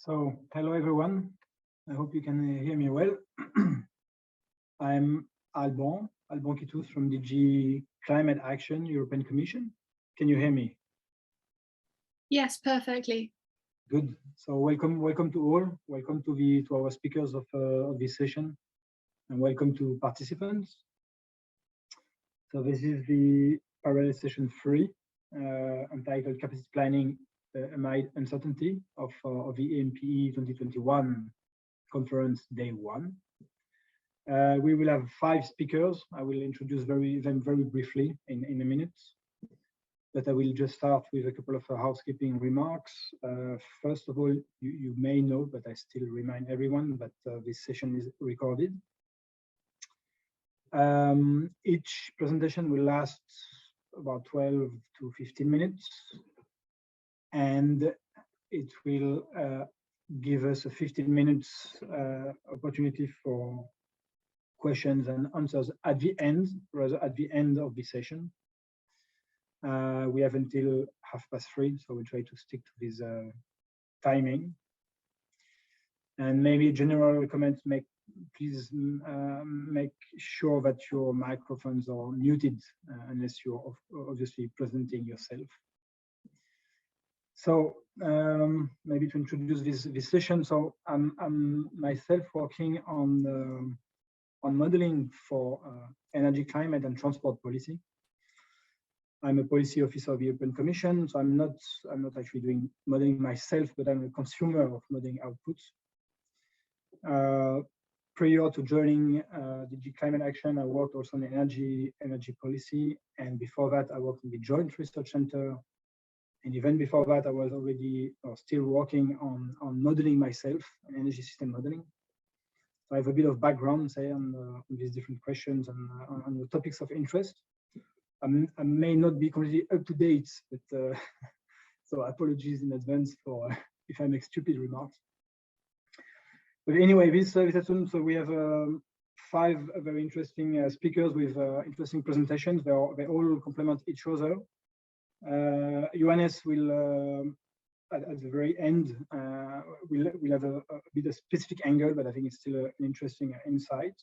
So, hello everyone. I hope you can hear me well. I'm Alban Kitous from DG Climate Action, European Commission. Can you hear me? Yes, perfectly. Good. So welcome to all. Welcome to our speakers of this session, and welcome to participants. So this is the parallel session 3, entitled Capacity Planning Amid Uncertainty of the EMP-E 2021 conference day 1. We will have 5 speakers. I will introduce them very briefly in a minute, but I will just start with a couple of housekeeping remarks. First of all, you may know, but I still remind everyone that this session is recorded. Each presentation will last about 12 to 15 minutes, and it will give us a 15 minutes opportunity for questions and answers at the end, rather at the end of the session. We have until 3:30, so we'll try to stick to this timing. And maybe general comments, please make sure that your microphones are muted unless you're obviously presenting yourself. So maybe to introduce this session, so I'm myself working on modeling for energy, climate, and transport policy. I'm a policy officer of the European Commission, so I'm not actually doing modeling myself, but I'm a consumer of modeling outputs. Prior to joining DG Climate Action, I worked also on energy policy, and before that, I worked in the Joint Research Center. And even before that, I was already still working on modeling myself, on energy system modeling. So I have a bit of background, say, on these different questions and on the topics of interest. I may not be completely up to date, but so apologies in advance for if I make stupid remarks. But anyway, this afternoon, so we have 5 very interesting speakers with interesting presentations. They all complement each other. Johannes will, at the very end, we'll have a bit of specific angle, but I think it's still an interesting insight.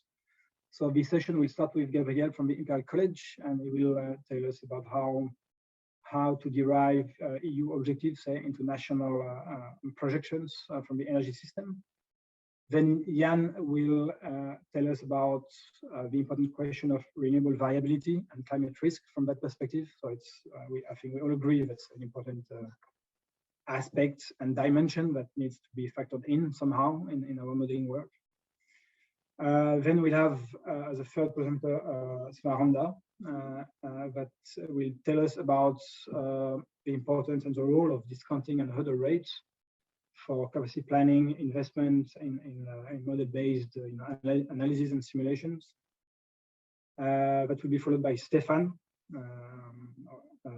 So this session will start with Gabriel from the Imperial College, and he will tell us about how to derive EU objectives, say, into national projections from the energy system. Then Jan will tell us about the important question of renewable viability and climate risk from that perspective. So it's, I think we all agree that's an important aspect and dimension that needs to be factored in somehow in our modeling work. Then we'll have, as a third presenter, Smaranda, that will tell us about the importance and the role of discounting and hurdle rates for capacity planning, investment in model-based analysis and simulations. That will be followed by Stefan,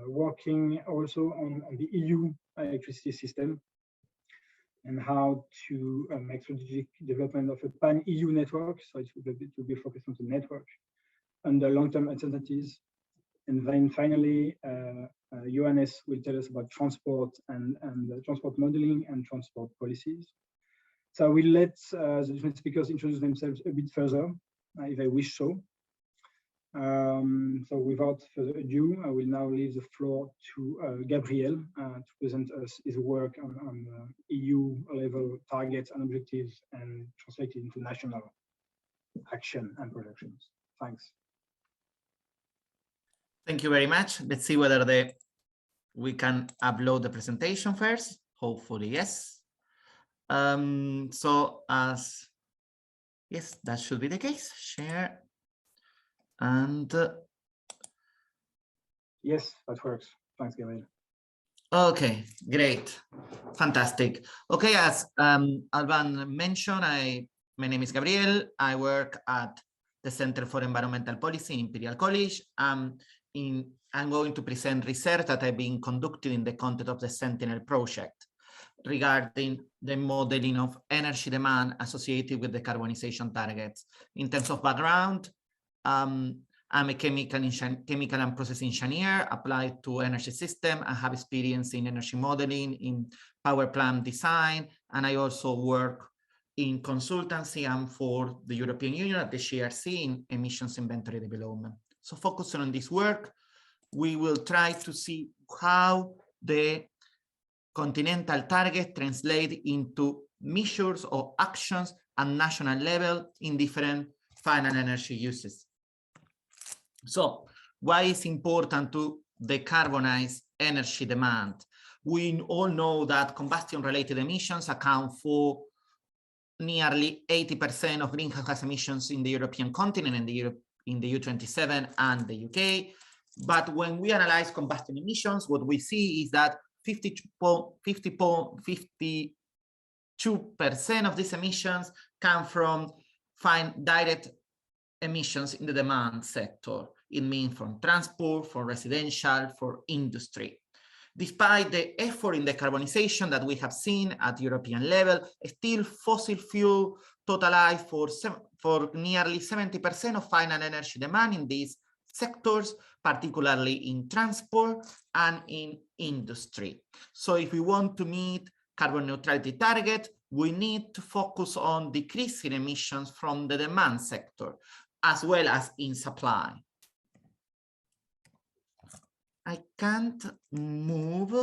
working also on the EU electricity system and how to make strategic development of a pan-EU network. So it will be focused on the network under long-term uncertainties. And then finally, Johannes will tell us about transport and transport modeling and transport policies. So I will let the different speakers introduce themselves a bit further, if they wish so. So without further ado, I will now leave the floor to Gabriel to present us his work on EU level targets and objectives and translate it into national action and projections. Thanks. Thank you very much. Let's see whether we can upload the presentation first. Hopefully, yes. Yes, that should be the case. Share. And yes, that works. Thanks, Gabriel. Okay, great. Fantastic. Okay, as Alban mentioned, my name is Gabriel. I work at the Center for Environmental Policy in Imperial College. I'm going to present research that I've been conducting in the context of the Sentinel project regarding the modeling of energy demand associated with the decarbonization targets. In terms of background, I'm I'm a chemical and process engineer applied to energy system. I have experience in energy modeling, in power plant design, and I also work in consultancy and for the European Union at the GRC in emissions inventory development. So focusing on this work, we will try to see how the continental target translate into measures or actions at national level in different final energy uses. So why is important to decarbonize energy demand? We all know that combustion-related emissions account for nearly 80% of greenhouse gas emissions in the European continent and in the EU27 and the UK. But when we analyze combustion emissions, what we see is that 52% of these emissions come from direct emissions in the demand sector. It means from transport, for residential, for industry. Despite the effort in decarbonization that we have seen at European level, still fossil fuel totalize for nearly 70% of final energy demand in these sectors, particularly in transport and in industry. So if we want to meet carbon neutrality target, we need to focus on decreasing emissions from the demand sector, as well as in supply. I can't move.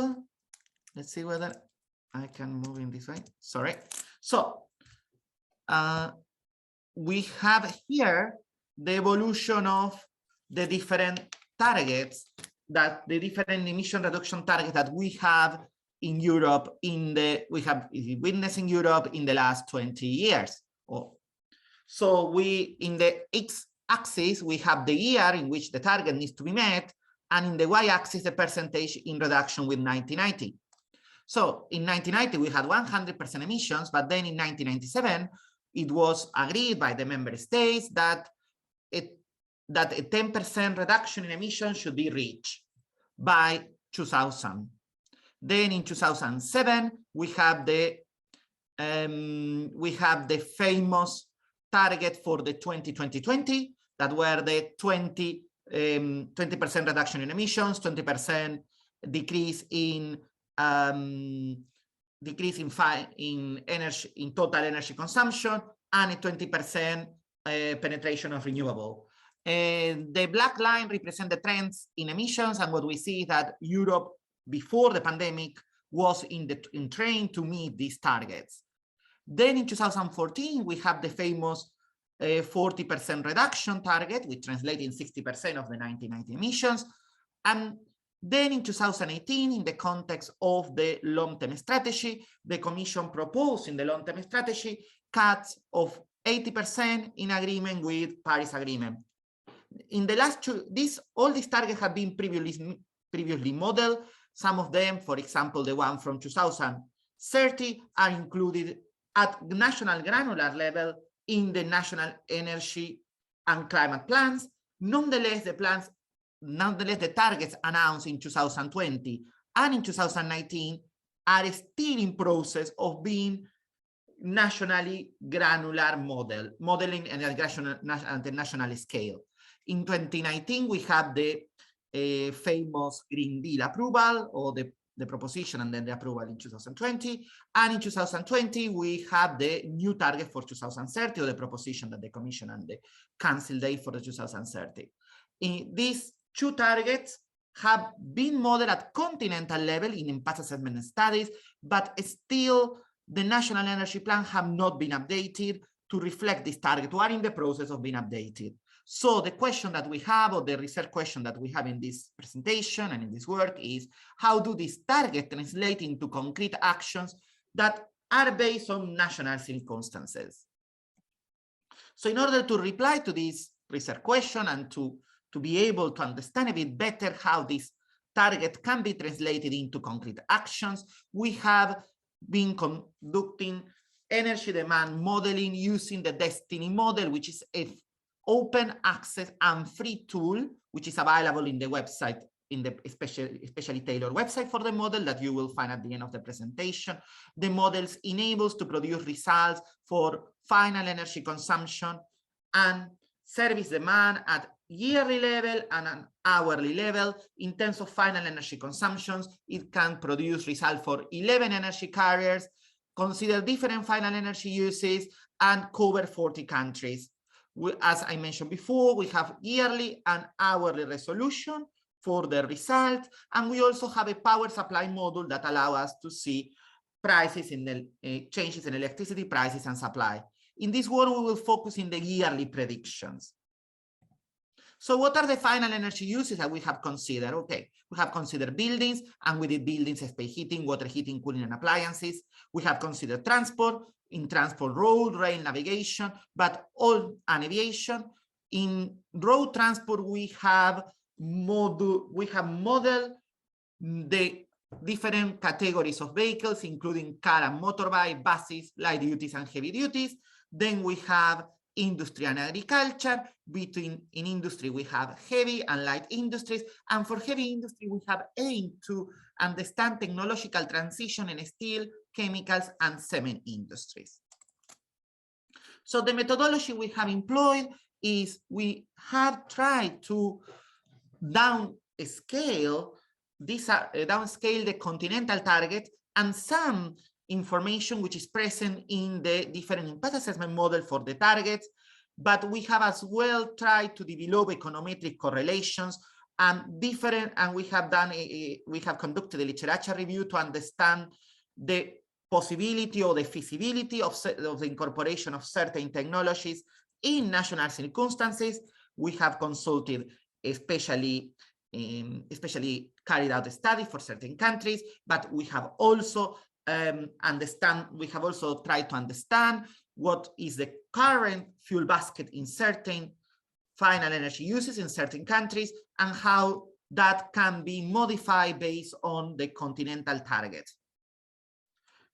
Let's see whether I can move in this way. Sorry. So we have here the evolution of the different targets, that the different emission reduction targets that we have in Europe, we have witnessed in Europe in the last 20 years. So in the x-axis, we have the year in which the target needs to be met, and in the y-axis, the percentage in reduction with 1990. So in 1990, we had 100% emissions, but then in 1997, it was agreed by the member states that a 10% reduction in emissions should be reached by 2000. Then in 2007, we have the famous target for the 20-20-20, that were the 20% reduction in emissions, 20% decrease in total energy consumption, and a 20% penetration of renewable. The black line represents the trends in emissions, and what we see is that Europe before the pandemic was in train to meet these targets. Then in 2014, we have the famous 40% reduction target, which translates in 60% of the 1990 emissions. And then in 2018, in the context of the long-term strategy, the Commission proposed in the long-term strategy cuts of 80% in agreement with Paris Agreement. In the last all these targets have been previously modeled. Some of them, for example, the one from 2030, are included at national granular level in the national energy and climate plans. Nonetheless, the targets announced in 2020 and in 2019 are still in process of being nationally granular modeling at the national scale. In 2019, we have the famous Green Deal approval, or the proposition and then the approval in 2020. And in 2020, we have the new target for 2030, or the proposition that the Commission and the Council did for the 2030. These two targets have been modeled at continental level in impact assessment studies, but still the national energy plan have not been updated to reflect this target, or are in the process of being updated. So the question that we have, or the research question that we have in this presentation and in this work, is how do these targets translate into concrete actions that are based on national circumstances? So in order to reply to this research question and to be able to understand a bit better how this target can be translated into concrete actions, we have been conducting energy demand modeling using the Destiny model, which is an open access and free tool, which is available in the website, in the especially tailored website for the model that you will find at the end of the presentation. The models enables to produce results for final energy consumption and service demand at yearly level and an hourly level. In terms of final energy consumptions, it can produce results for 11 energy carriers, consider different final energy uses, and cover 40 countries. As I mentioned before, we have yearly and hourly resolution for the result, and we also have a power supply module that allows us to see prices in the changes in electricity prices and supply. In this one, we will focus in the yearly predictions. So what are the final energy uses that we have considered? Okay, we have considered buildings, and we did buildings, space heating, water heating, cooling, and appliances. We have considered transport, in transport, road, rail, navigation, but all and aviation. In road transport, we have modeled the different categories of vehicles, including car and motorbike, buses, light duties, and heavy duties. Then we have industry and agriculture. In industry, we have heavy and light industries. And for heavy industry, we have aimed to understand technological transition in steel, chemicals, and cement industries. So the methodology we have employed is we have tried to downscale the continental target and some information which is present in the different impact assessment model for the targets, but we have as well tried to develop econometric correlations and we have conducted a literature review to understand the possibility or the feasibility of the incorporation of certain technologies in national circumstances. We have consulted especially carried out a study for certain countries, but we have also tried to understand what is the current fuel basket in certain final energy uses in certain countries and how that can be modified based on the continental target.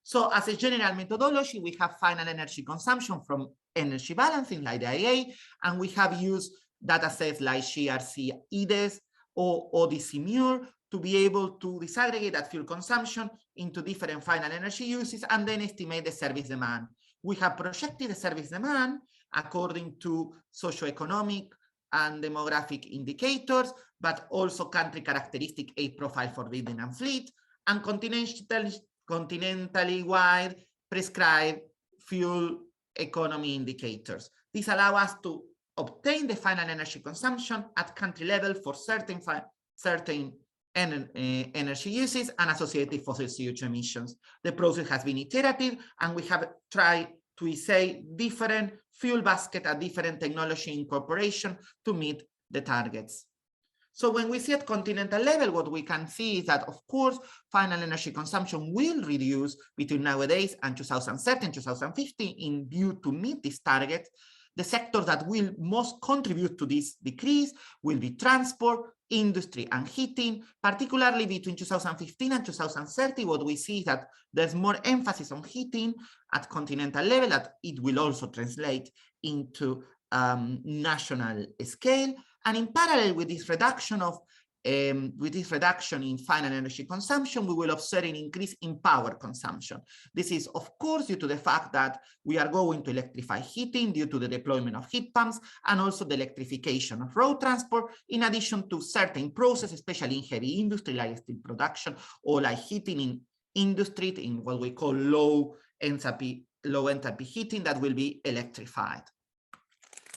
So as a general methodology, we have final energy consumption from energy balancing like the IEA, and we have used data sets like GRC EDES or ODC-MUR to be able to disaggregate that fuel consumption into different final energy uses and then estimate the service demand. We have projected the service demand according to socioeconomic and demographic indicators, but also country characteristic age profile for building and fleet, and continentally wide prescribed fuel economy indicators. This allows us to obtain the final energy consumption at country level for certain energy uses and associated fossil CO2 emissions. The process has been iterative, and we have tried to say different fuel basket at different technology incorporation to meet the targets. So when we see at continental level, what we can see is that, of course, final energy consumption will reduce between nowadays and 2030 and 2050 in view to meet this target. The sectors that will most contribute to this decrease will be transport, industry, and heating. Particularly between 2015 and 2030, what we see is that there's more emphasis on heating at continental level, that it will also translate into national scale. And in parallel with this reduction in final energy consumption, we will observe an increase in power consumption. This is, of course, due to the fact that we are going to electrify heating due to the deployment of heat pumps and also the electrification of road transport, in addition to certain processes, especially in heavy industry like steel production or like heating in industry in what we call low enthalpy heating that will be electrified.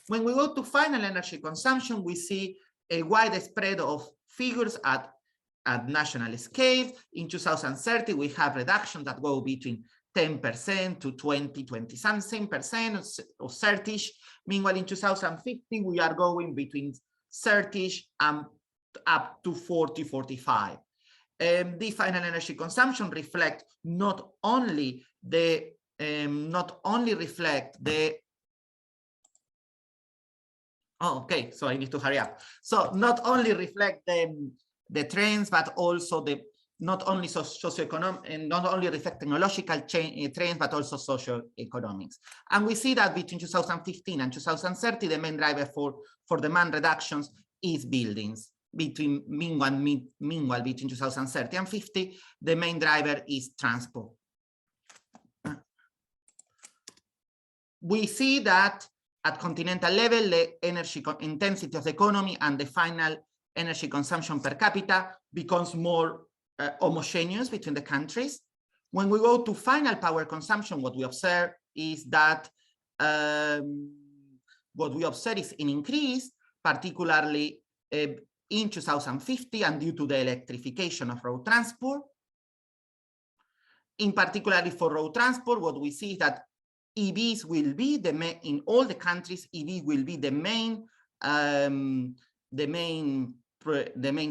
When we go to final energy consumption, we see a wide spread of figures at national scale. In 2030, we have reductions that go between 10% to 20-something percent or 30-ish. Meanwhile, in 2050, we are going between 30-ish and up to 40-45. The final energy consumption reflect not only reflect the okay, so I need to hurry up. So not only reflect the trends, but also not only socioeconomic and not only reflect technological trends, but also socioeconomics. And we see that between 2015 and 2030, the main driver for demand reductions is buildings. Meanwhile, between 2030 and 50, the main driver is transport. We see that at continental level, the energy intensity of the economy and the final energy consumption per capita becomes more homogeneous between the countries. When we go to final power consumption, what we observe is that an increase, particularly in 2050 and due to the electrification of road transport. In particularly for road transport, what we see is that EVs will be in all the countries, EV will be the main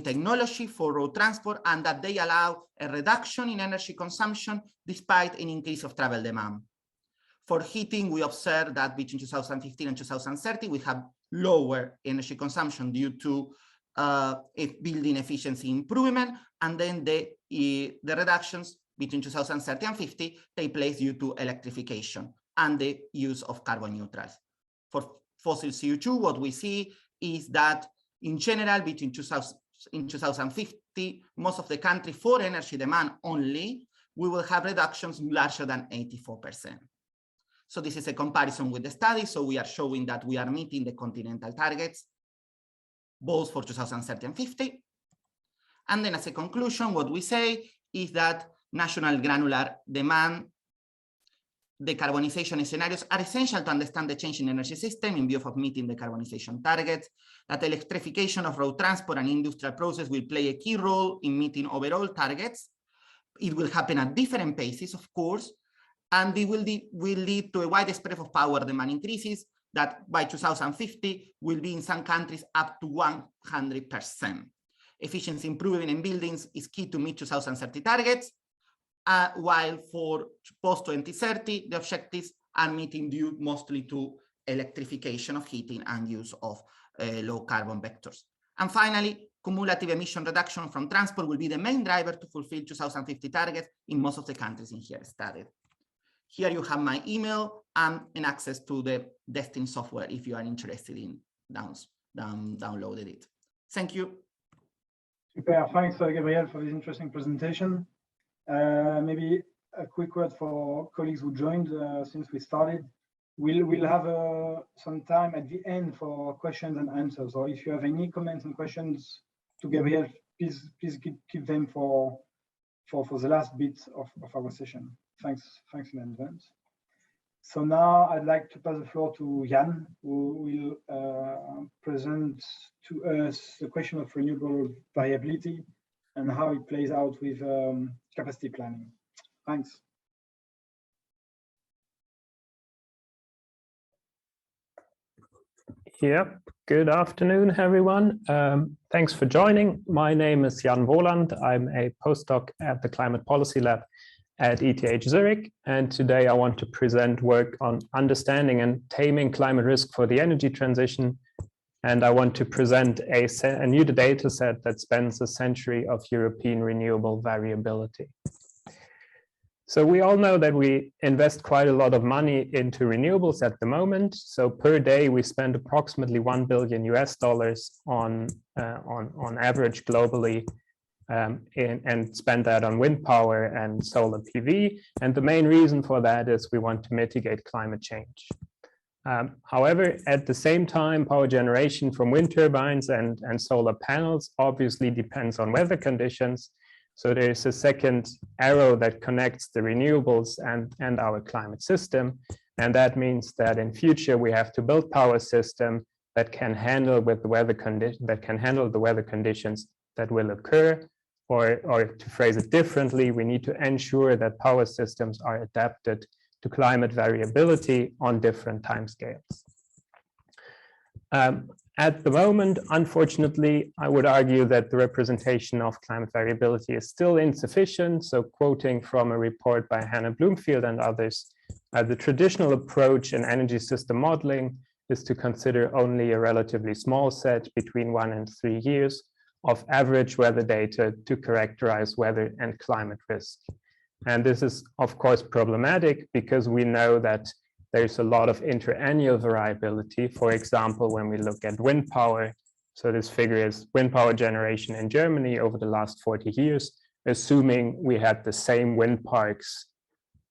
technology for road transport, and that they allow a reduction in energy consumption despite an increase of travel demand. For heating, we observe that between 2015 and 2030, we have lower energy consumption due to building efficiency improvement, and then the reductions between 2030 and 50 take place due to electrification and the use of carbon neutrals. For fossil CO2, what we see is that in general, between 2050, most of the country for energy demand only, we will have reductions larger than 84%. So this is a comparison with the study. So we are showing that we are meeting the continental targets, both for 2030 and 50. And then as a conclusion, what we say is that national granular demand decarbonization scenarios are essential to understand the change in energy system in view of meeting the decarbonization targets, that electrification of road transport and industrial process will play a key role in meeting overall targets. It will happen at different paces, of course, and it will lead to a wide spread of power demand increases that by 2050 will be in some countries up to 100%. Efficiency improvement in buildings is key to meet 2030 targets, while for post-2030, the objectives are meeting due mostly to electrification of heating and use of low carbon vectors. And finally, cumulative emission reduction from transport will be the main driver to fulfill 2050 targets in most of the countries in here studied. Here you have my email and access to the Destin software if you are interested in downloading it. Thank you. Super, thanks Gabriel for this interesting presentation. Maybe a quick word for colleagues who joined since we started. We'll have some time at the end for questions and answers. So if you have any comments and questions to Gabriel, please keep them for the last bit of our session. Thanks in advance. So now I'd like to pass the floor to Jan, who will present to us the question of renewable variability and how it plays out with capacity planning. Thanks. Yep. Good afternoon, everyone. Thanks for joining. My name is Jan Woland. I'm a postdoc at the Climate Policy Lab at ETH Zurich. And today I want to present work on understanding and taming climate risk for the energy transition. And I want to present a new data set that spans a century of European renewable variability. So we all know that we invest quite a lot of money into renewables at the moment. So per day, we spend approximately $1 billion on average globally, and spend that on wind power and solar PV. And the main reason for that is we want to mitigate climate change. However, at the same time, power generation from wind turbines and solar panels obviously depends on weather conditions. So there's a second arrow that connects the renewables and our climate system. And that means that in future, we have to build power system that can handle the weather conditions that will occur. Or to phrase it differently, we need to ensure that power systems are adapted to climate variability on different timescales. At the moment, unfortunately, I would argue that the representation of climate variability is still insufficient. So quoting from a report by Hannah Bloomfield and others, the traditional approach in energy system modeling is to consider only a relatively small set between 1 and 3 years of average weather data to characterize weather and climate risk. And this is, of course, problematic because we know that there's a lot of interannual variability. For example, when we look at wind power, so this figure is wind power generation in Germany over the last 40 years, assuming we had the same wind parks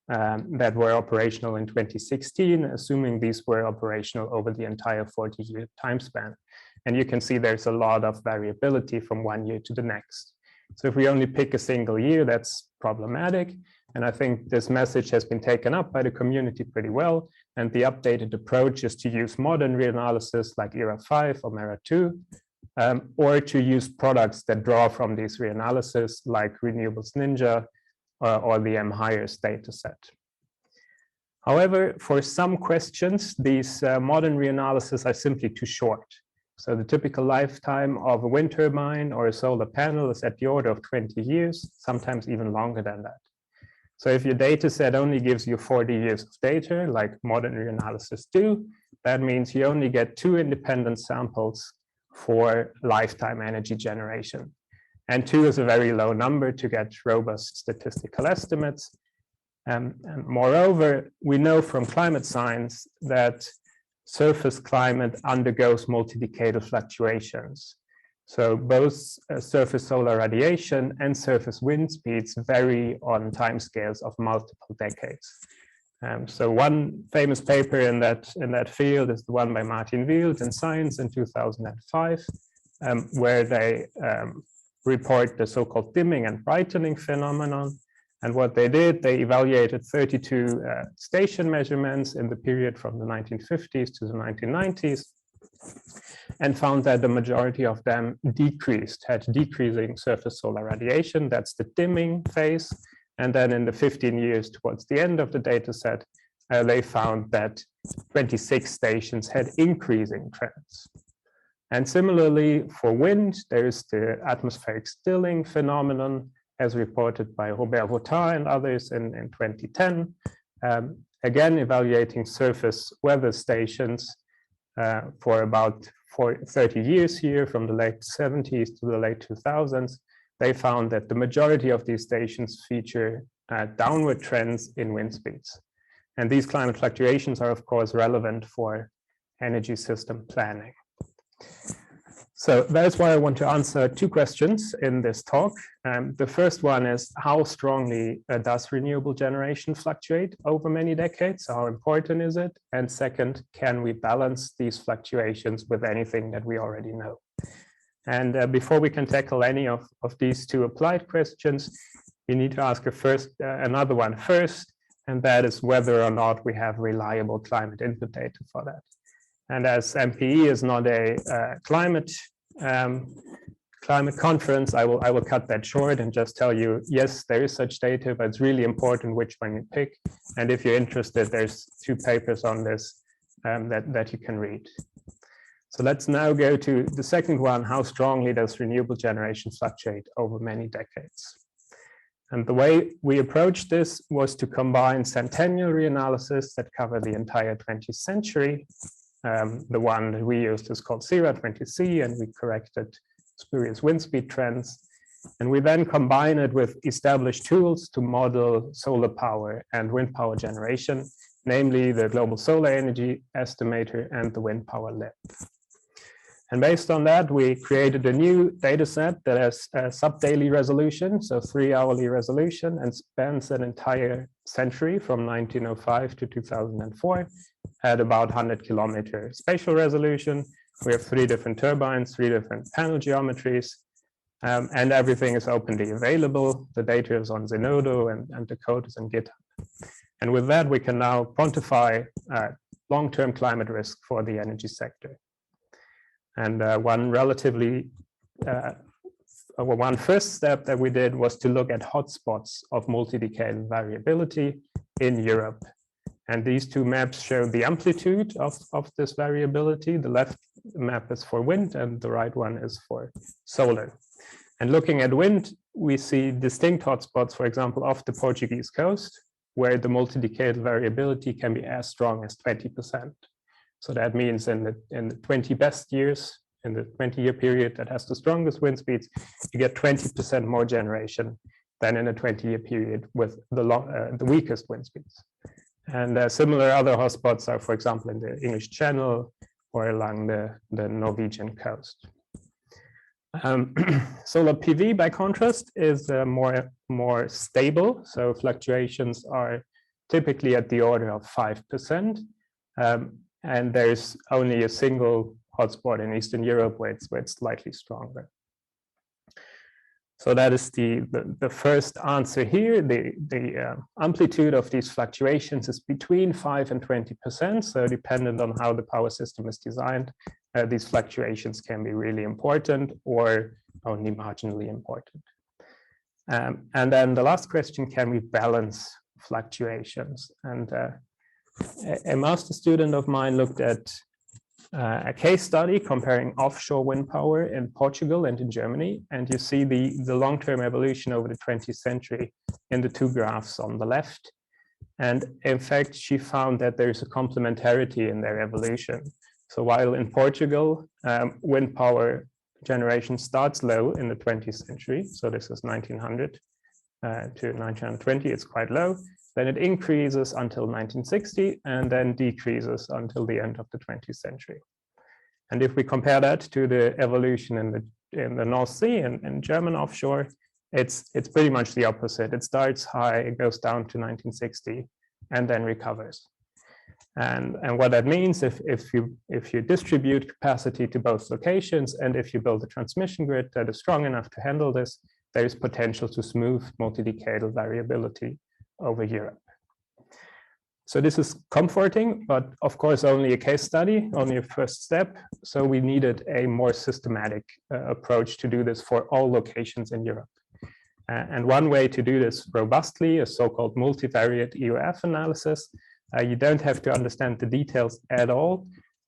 that were operational in 2016, assuming these were operational over the entire 40-year time span. And you can see there's a lot of variability from one year to the next. So if we only pick a single year, that's problematic. And I think this message has been taken up by the community pretty well. And the updated approach is to use modern reanalysis like ERA5 or MERA2, or to use products that draw from these reanalysis like Renewables Ninja or the M-Hires dataset. However, for some questions, these modern reanalysis are simply too short. So the typical lifetime of a wind turbine or a solar panel is at the order of 20 years, sometimes even longer than that. So if your data set only gives you 40 years of data, like modern reanalysis do, that means you only get 2 independent samples for lifetime energy generation. And 2 is a very low number to get robust statistical estimates. And moreover, we know from climate science that surface climate undergoes multi-decadal fluctuations. So both surface solar radiation and surface wind speeds vary on timescales of multiple decades. So one famous paper in that field is the one by Martin Wield in Science in 2005, where they report the so-called dimming and brightening phenomenon. And what they did, they evaluated 32 station measurements in the period from the 1950s to the 1990s, and found that the majority of them had decreasing surface solar radiation. That's the dimming phase. And then in the 15 years towards the end of the data set, they found that 26 stations had increasing trends. And similarly for wind, there is the atmospheric stilling phenomenon, as reported by Robert Rotin and others in 2010. Again, evaluating surface weather stations for about 30 years here, from the late 70s to the late 2000s. They found that the majority of these stations feature downward trends in wind speeds. And these climate fluctuations are, of course, relevant for energy system planning. So that's why I want to answer 2 questions in this talk. The first one is, how strongly does renewable generation fluctuate over many decades? How important is it? And second, can we balance these fluctuations with anything that we already know? And before we can tackle any of these 2 applied questions, we need to ask another one first, and that is whether or not we have reliable climate input data for that. And as EMP-E is not a climate conference, I will cut that short and just tell you, yes, there is such data, but it's really important which one you pick. And if you're interested, there's 2 papers on this that you can read. So let's now go to the second one. How strongly does renewable generation fluctuate over many decades? And the way we approached this was to combine centennial reanalysis that cover the entire 20th century. The one that we used is called CERA-20C, and we corrected spurious wind speed trends. And we then combine it with established tools to model solar power and wind power generation, namely the Global Solar Energy Estimator and the Wind Power Lab. And based on that, we created a new data set that has a sub-daily resolution, so 3-hourly resolution, and spans an entire century from 1905 to 2004 at about 100-kilometer spatial resolution. We have 3 different turbines, 3 different panel geometries, and everything is openly available. The data is on Zenodo, and the code is in GitHub. And with that, we can now quantify long-term climate risk for the energy sector. And one first step that we did was to look at hotspots of multi-decadal variability in Europe. And these 2 maps show the amplitude of this variability. The left map is for wind and the right one is for solar. And looking at wind, we see distinct hotspots, for example, off the Portuguese coast, where the multi-decadal variability can be as strong as 20%. So that means in the 20 best years, in the 20-year period that has the strongest wind speeds, you get 20% more generation than in a 20-year period with the weakest wind speeds. And similar other hotspots are, for example, in the English Channel or along the Norwegian coast. Solar PV, by contrast, is more stable. So fluctuations are typically at the order of 5%. And there's only a single hotspot in Eastern Europe where it's slightly stronger. So that is the first answer here. The amplitude of these fluctuations is between 5 and 20%. So dependent on how the power system is designed, these fluctuations can be really important or only marginally important. And then the last question, can we balance fluctuations? And a master student of mine looked at a case study comparing offshore wind power in Portugal and in Germany. And you see the long-term evolution over the 20th century in the two graphs on the left. And in fact, she found that there's a complementarity in their evolution. So while in Portugal, wind power generation starts low in the 20th century, so this is 1900 to 1920, it's quite low. Then it increases until 1960 and then decreases until the end of the 20th century. And if we compare that to the evolution in the North Sea and German offshore, it's pretty much the opposite. It starts high, it goes down to 1960 and then recovers. And what that means, if you distribute capacity to both locations and if you build a transmission grid that is strong enough to handle this, there is potential to smooth multi-decadal variability over Europe. So this is comforting, but of course only a case study, only a first step. So we needed a more systematic approach to do this for all locations in Europe. And one way to do this robustly is so-called multivariate EOF analysis. You don't have to understand the details at all.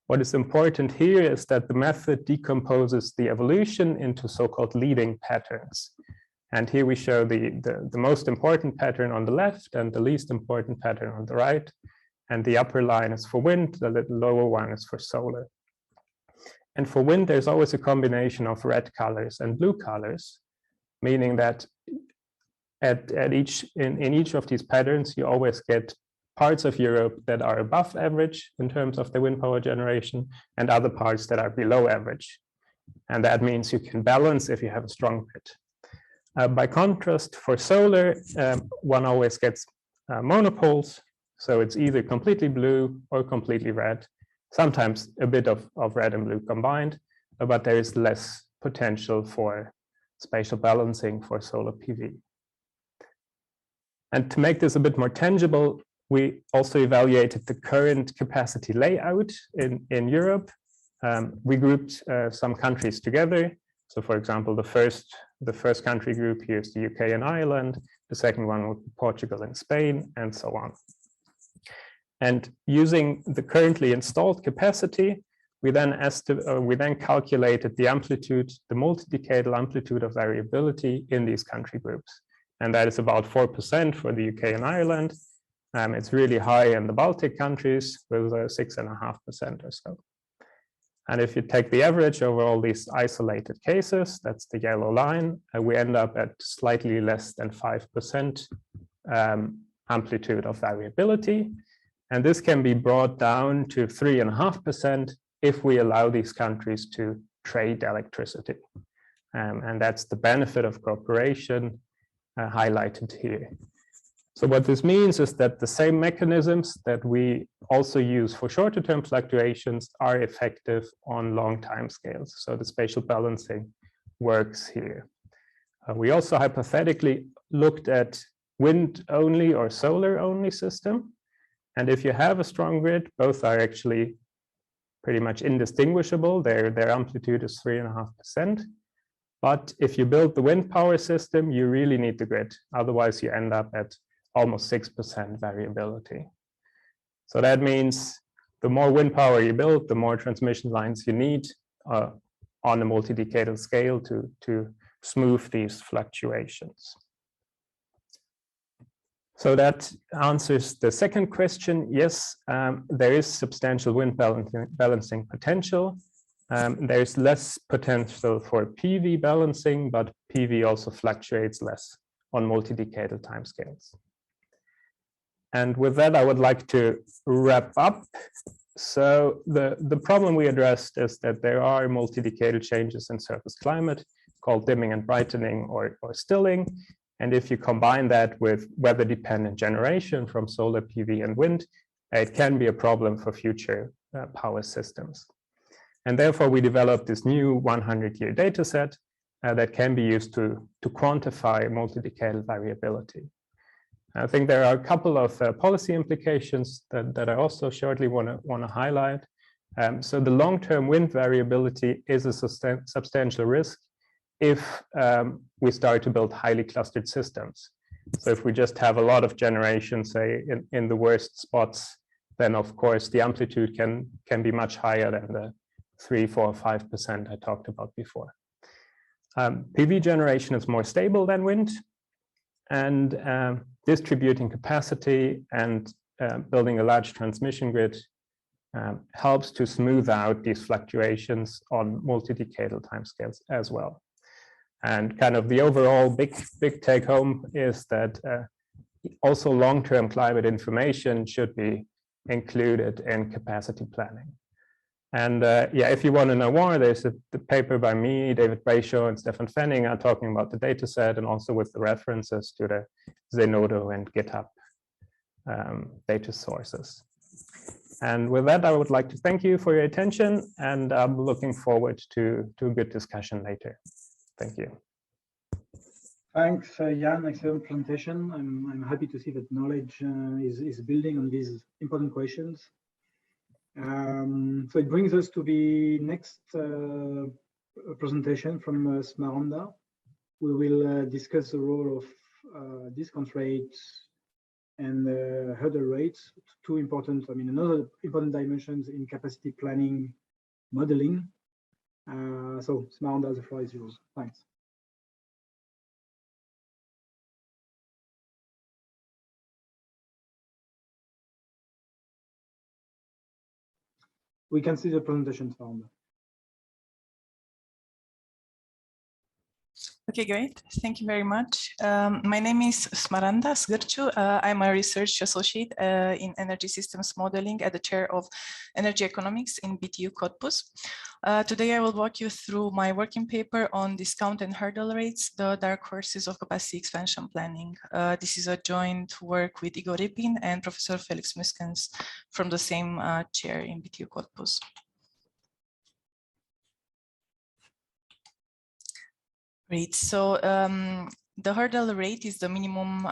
What is important here is that the method decomposes the evolution into so-called leading patterns. And here we show the most important pattern on the left and the least important pattern on the right. And the upper line is for wind, the lower one is for solar. And for wind, there's always a combination of red colors and blue colors, meaning that in each of these patterns, you always get parts of Europe that are above average in terms of the wind power generation and other parts that are below average. And that means you can balance if you have a strong grid. By contrast, for solar, one always gets monopoles. So it's either completely blue or completely red, sometimes a bit of red and blue combined, but there is less potential for spatial balancing for solar PV. And to make this a bit more tangible, we also evaluated the current capacity layout in Europe. We grouped some countries together. So for example, the first country group here is the UK and Ireland, the second one would be Portugal and Spain, and so on. And using the currently installed capacity, we then calculated the amplitude, the multi-decadal amplitude of variability in these country groups. And that is about 4% for the UK and Ireland. It's really high in the Baltic countries with 6.5% or so. And if you take the average over all these isolated cases, that's the yellow line, we end up at slightly less than 5% amplitude of variability. And this can be brought down to 3.5% if we allow these countries to trade electricity. And that's the benefit of cooperation highlighted here. So what this means is that the same mechanisms that we also use for shorter term fluctuations are effective on long time scales. So the spatial balancing works here. We also hypothetically looked at wind only or solar only system. And if you have a strong grid, both are actually pretty much indistinguishable. Their amplitude is 3.5%. But if you build the wind power system, you really need the grid. Otherwise, you end up at almost 6% variability. So that means the more wind power you build, the more transmission lines you need on a multi-decadal scale to smooth these fluctuations. So that answers the second question. Yes, there is substantial wind balancing potential. There's less potential for PV balancing, but PV also fluctuates less on multi-decadal timescales. And with that, I would like to wrap up. So the problem we addressed is that there are multi-decadal changes in surface climate called dimming and brightening or stilling. And if you combine that with weather-dependent generation from solar PV and wind, it can be a problem for future power systems. And therefore, we developed this new 100-year data set that can be used to quantify multi-decadal variability. I think there are a couple of policy implications that I also shortly want to highlight. So the long-term wind variability is a substantial risk if we start to build highly clustered systems. So if we just have a lot of generation, say in the worst spots, then of course the amplitude can be much higher than the 3, 4, 5% I talked about before. PV generation is more stable than wind, and distributing capacity and building a large transmission grid helps to smooth out these fluctuations on multi-decadal timescales as well. And kind of the overall big take home is that also long-term climate information should be included in capacity planning. And yeah, if you want to know more, there's the paper by me, David Brayshaw, and Stefan Fenning are talking about the data set, and also with the references to the Zenodo and GitHub data sources. And with that, I would like to thank you for your attention, and I'm looking forward to a good discussion later. Thank you. Thanks, Jan. Excellent presentation. I'm happy to see that knowledge is building on these important questions. So it brings us to the next presentation from Smaranda. We will discuss the role of discount rates and hurdle rates, two important, another important dimensions in capacity planning modeling. So Smaranda, the floor is yours. Thanks. We can see the presentation, Smaranda. Okay, great. Thank you very much. My name is Smaranda Sgârciu. I'm a research associate in energy systems modeling at the chair of energy economics in BTU Cottbus. Today, I will walk you through my working paper on discount and hurdle rates, the dark horses of capacity expansion planning. This is a joint work with Igor Rybin and Professor Felix Muskens from the same chair in BTU Cottbus. Great. So the hurdle rate is the minimum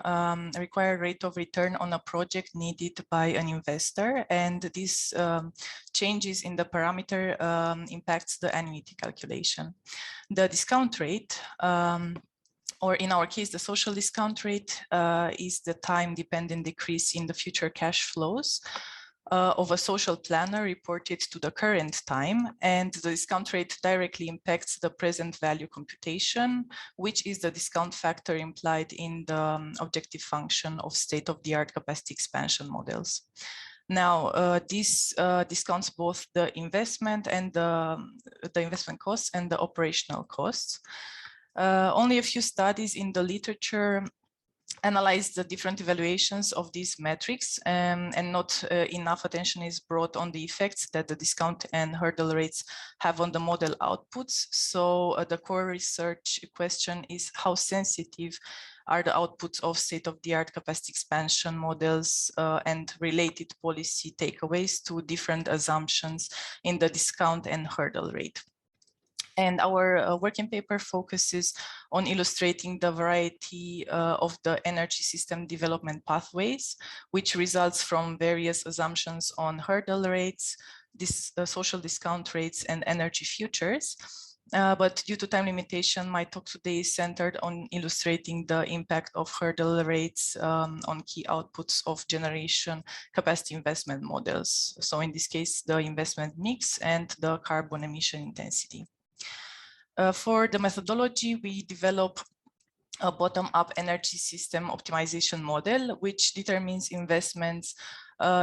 required rate of return on a project needed by an investor, and this changes in the parameter impacts the annuity calculation. The discount rate, or in our case, the social discount rate, is the time-dependent decrease in the future cash flows of a social planner reported to the current time, and the discount rate directly impacts the present value computation, which is the discount factor implied in the objective function of state-of-the-art capacity expansion models. Now, this discounts both the investment and the investment costs and the operational costs. Only a few studies in the literature analyze the different evaluations of these metrics, and not enough attention is brought on the effects that the discount and hurdle rates have on the model outputs. So the core research question is how sensitive are the outputs of state-of-the-art capacity expansion models and related policy takeaways to different assumptions in the discount and hurdle rate. And our working paper focuses on illustrating the variety of the energy system development pathways, which results from various assumptions on hurdle rates, social discount rates, and energy futures. But due to time limitation, my talk today is centered on illustrating the impact of hurdle rates on key outputs of generation capacity investment models. So in this case, the investment mix and the carbon emission intensity. For the methodology, we develop a bottom-up energy system optimization model, which determines investments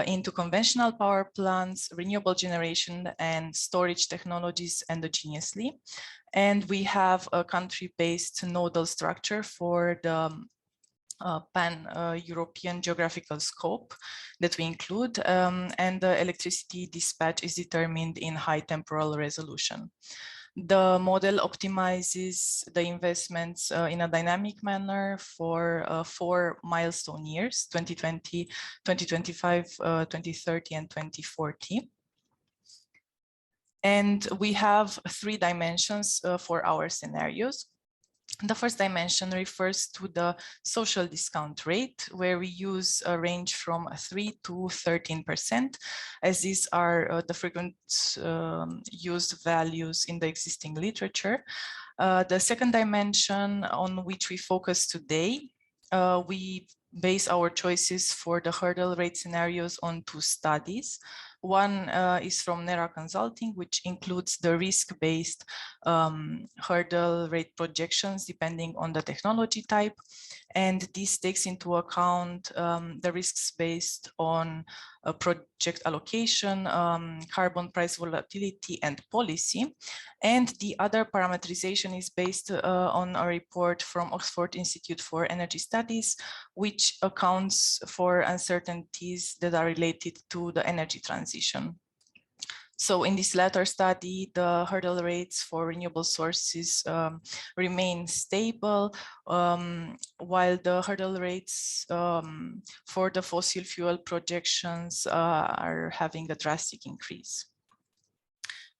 into conventional power plants, renewable generation, and storage technologies endogenously. And we have a country-based nodal structure for the pan-European geographical scope that we include, and the electricity dispatch is determined in high temporal resolution. The model optimizes the investments in a dynamic manner for 4 milestone years, 2020, 2025, 2030, and 2040. And we have 3 dimensions for our scenarios. The first dimension refers to the social discount rate, where we use a range from 3 to 13%, as these are the frequent used values in the existing literature. The second dimension on which we focus today, we base our choices for the hurdle rate scenarios on 2 studies. One is from NERA Consulting, which includes the risk-based hurdle rate projections depending on the technology type. And this takes into account the risks based on project allocation, carbon price volatility, and policy. And the other parameterization is based on a report from Oxford Institute for Energy Studies, which accounts for uncertainties that are related to the energy transition. So in this latter study, the hurdle rates for renewable sources remain stable, while the hurdle rates for the fossil fuel projections are having a drastic increase.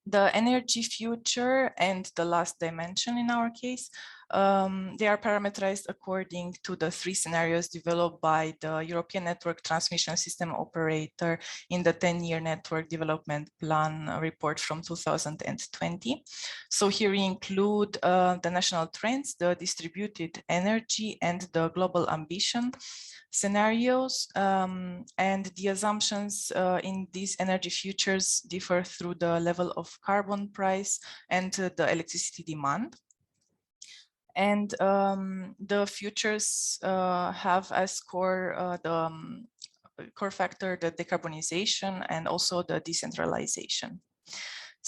The energy future and the last dimension in our case, they are parameterized according to the 3 scenarios developed by the European Network Transmission System Operator in the 10-year Network Development Plan report from 2020. So here we include the national trends, the distributed energy, and the global ambition scenarios, and the assumptions in these energy futures differ through the level of carbon price and the electricity demand. And the futures have as core the core factor the decarbonization and also the decentralization.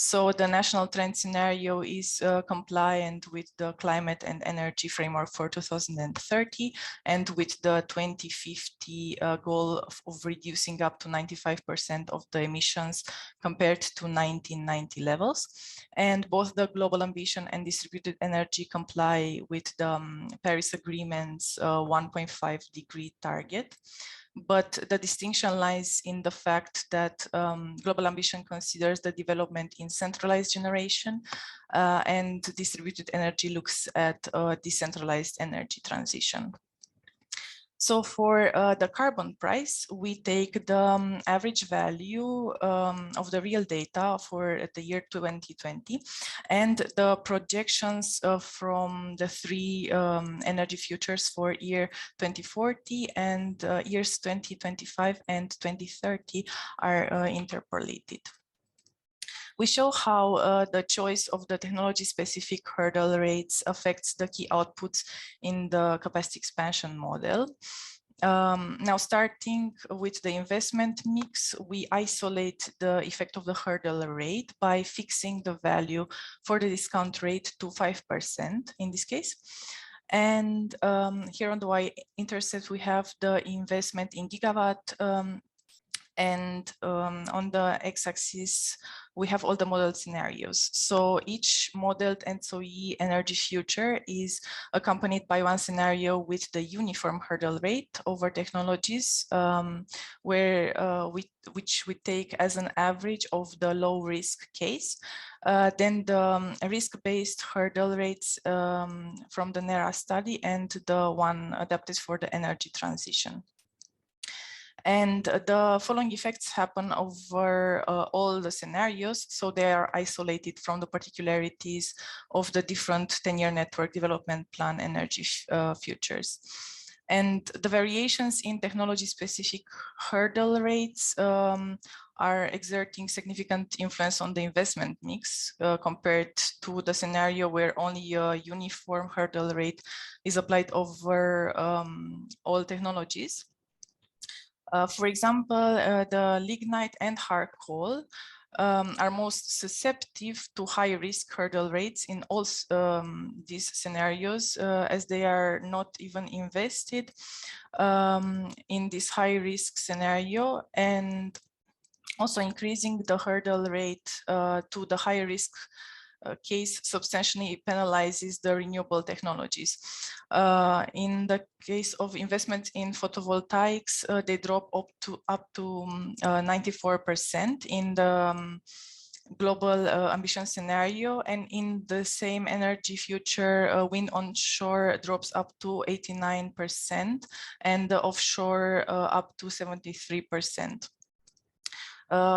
So the national trend scenario is compliant with the climate and energy framework for 2030 and with the 2050 goal of reducing up to 95% of the emissions compared to 1990 levels. And both the global ambition and distributed energy comply with the Paris Agreement's 1.5 degree target. But the distinction lies in the fact that global ambition considers the development in centralized generation and distributed energy looks at decentralized energy transition. So for the carbon price, we take the average value of the real data for the year 2020 and the projections from the 3 energy futures for year 2040 and years 2025 and 2030 are interpolated. We show how the choice of the technology-specific hurdle rates affects the key outputs in the capacity expansion model. Now, starting with the investment mix, we isolate the effect of the hurdle rate by fixing the value for the discount rate to 5% in this case. And here on the y-intercept, we have the investment in gigawatt, and on the x-axis, we have all the modeled scenarios. So each modeled ENTSO-E energy future is accompanied by one scenario with the uniform hurdle rate over technologies, which we take as an average of the low risk case. Then the risk-based hurdle rates from the NERA study and the one adapted for the energy transition. And the following effects happen over all the scenarios, so they are isolated from the particularities of the different 10-year network development plan energy futures. And the variations in technology-specific hurdle rates are exerting significant influence on the investment mix compared to the scenario where only a uniform hurdle rate is applied over all technologies. For example, the lignite and hard coal are most susceptible to high risk hurdle rates in all these scenarios, as they are not even invested in this high risk scenario, and also increasing the hurdle rate to the high risk case substantially penalizes the renewable technologies. In the case of investment in photovoltaics, they drop up to 94% in the global ambition scenario, and in the same energy future, wind onshore drops up to 89% and the offshore up to 73%.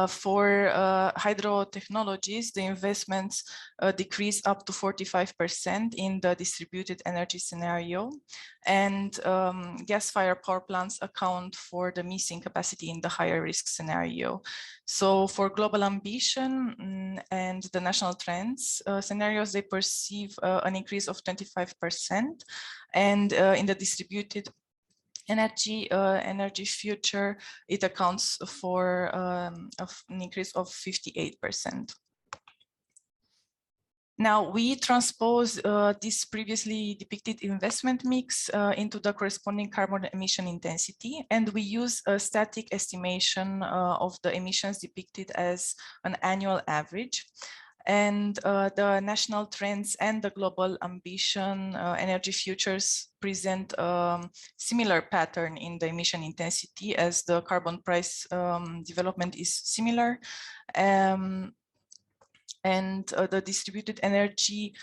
For hydro technologies, the investments decrease up to 45% in the distributed energy scenario, and gas-fired power plants account for the missing capacity in the higher risk scenario. So for global ambition and the national trends scenarios, they perceive an increase of 25%, and in the distributed energy future, it accounts for an increase of 58%. Now we transpose this previously depicted investment mix into the corresponding carbon emission intensity, and we use a static estimation of the emissions depicted as an annual average. And the national trends and the global ambition energy futures present a similar pattern in the emission intensity, as the carbon price development is similar. And the distributed energy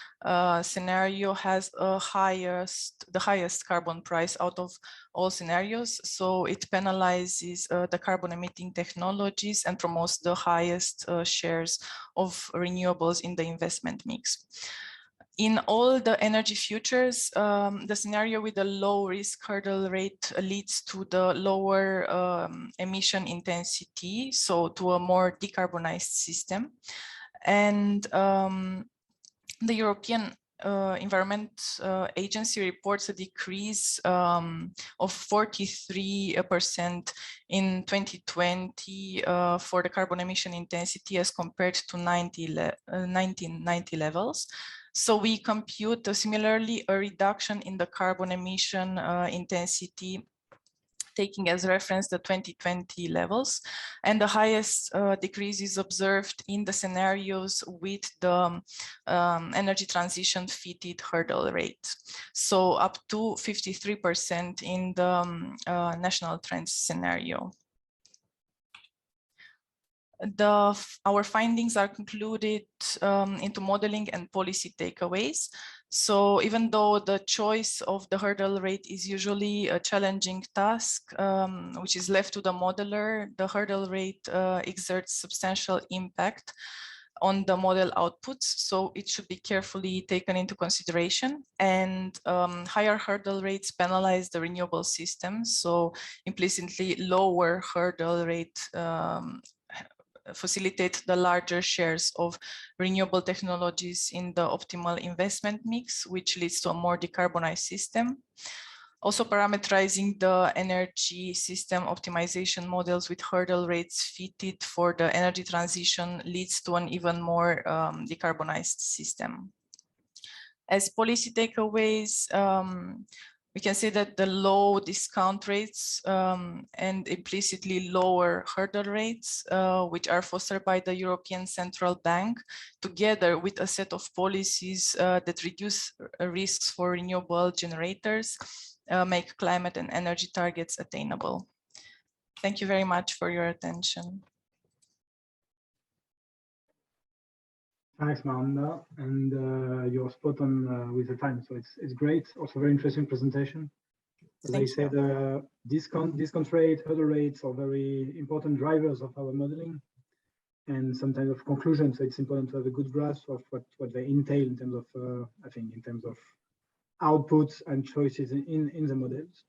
scenario has the highest carbon price out of all scenarios. So it penalizes the carbon emitting technologies and promotes the highest shares of renewables in the investment mix. In all the energy futures, the scenario with a low risk hurdle rate leads to the lower emission intensity, so to a more decarbonized system. And the European Environment Agency reports a decrease of 43% in 2020 for the carbon emission intensity as compared to 1990 levels. So we compute similarly a reduction in the carbon emission intensity, taking as reference the 2020 levels, and the highest decrease is observed in the scenarios with the energy transition fitted hurdle rate, so up to 53% in the national trends scenario. Our findings are concluded into modeling and policy takeaways. So even though the choice of the hurdle rate is usually a challenging task, which is left to the modeler, the hurdle rate exerts substantial impact on the model outputs, so it should be carefully taken into consideration. And higher hurdle rates penalize the renewable system, so implicitly lower hurdle rate facilitate the larger shares of renewable technologies in the optimal investment mix, which leads to a more decarbonized system. Also, parameterizing the energy system optimization models with hurdle rates fitted for the energy transition leads to an even more decarbonized system. As policy takeaways, we can say that the low discount rates and implicitly lower hurdle rates, which are fostered by the European Central Bank, together with a set of policies that reduce risks for renewable generators, make climate and energy targets attainable. Thank you very much for your attention. Thanks, Miranda, and you're spot on with the time, so it's great. Also, very interesting presentation. As I said, discount rate, hurdle rates are very important drivers of our modeling, and some kind of conclusion. So it's important to have a good grasp of what they entail in terms of, I think, in terms of outputs and choices in the models.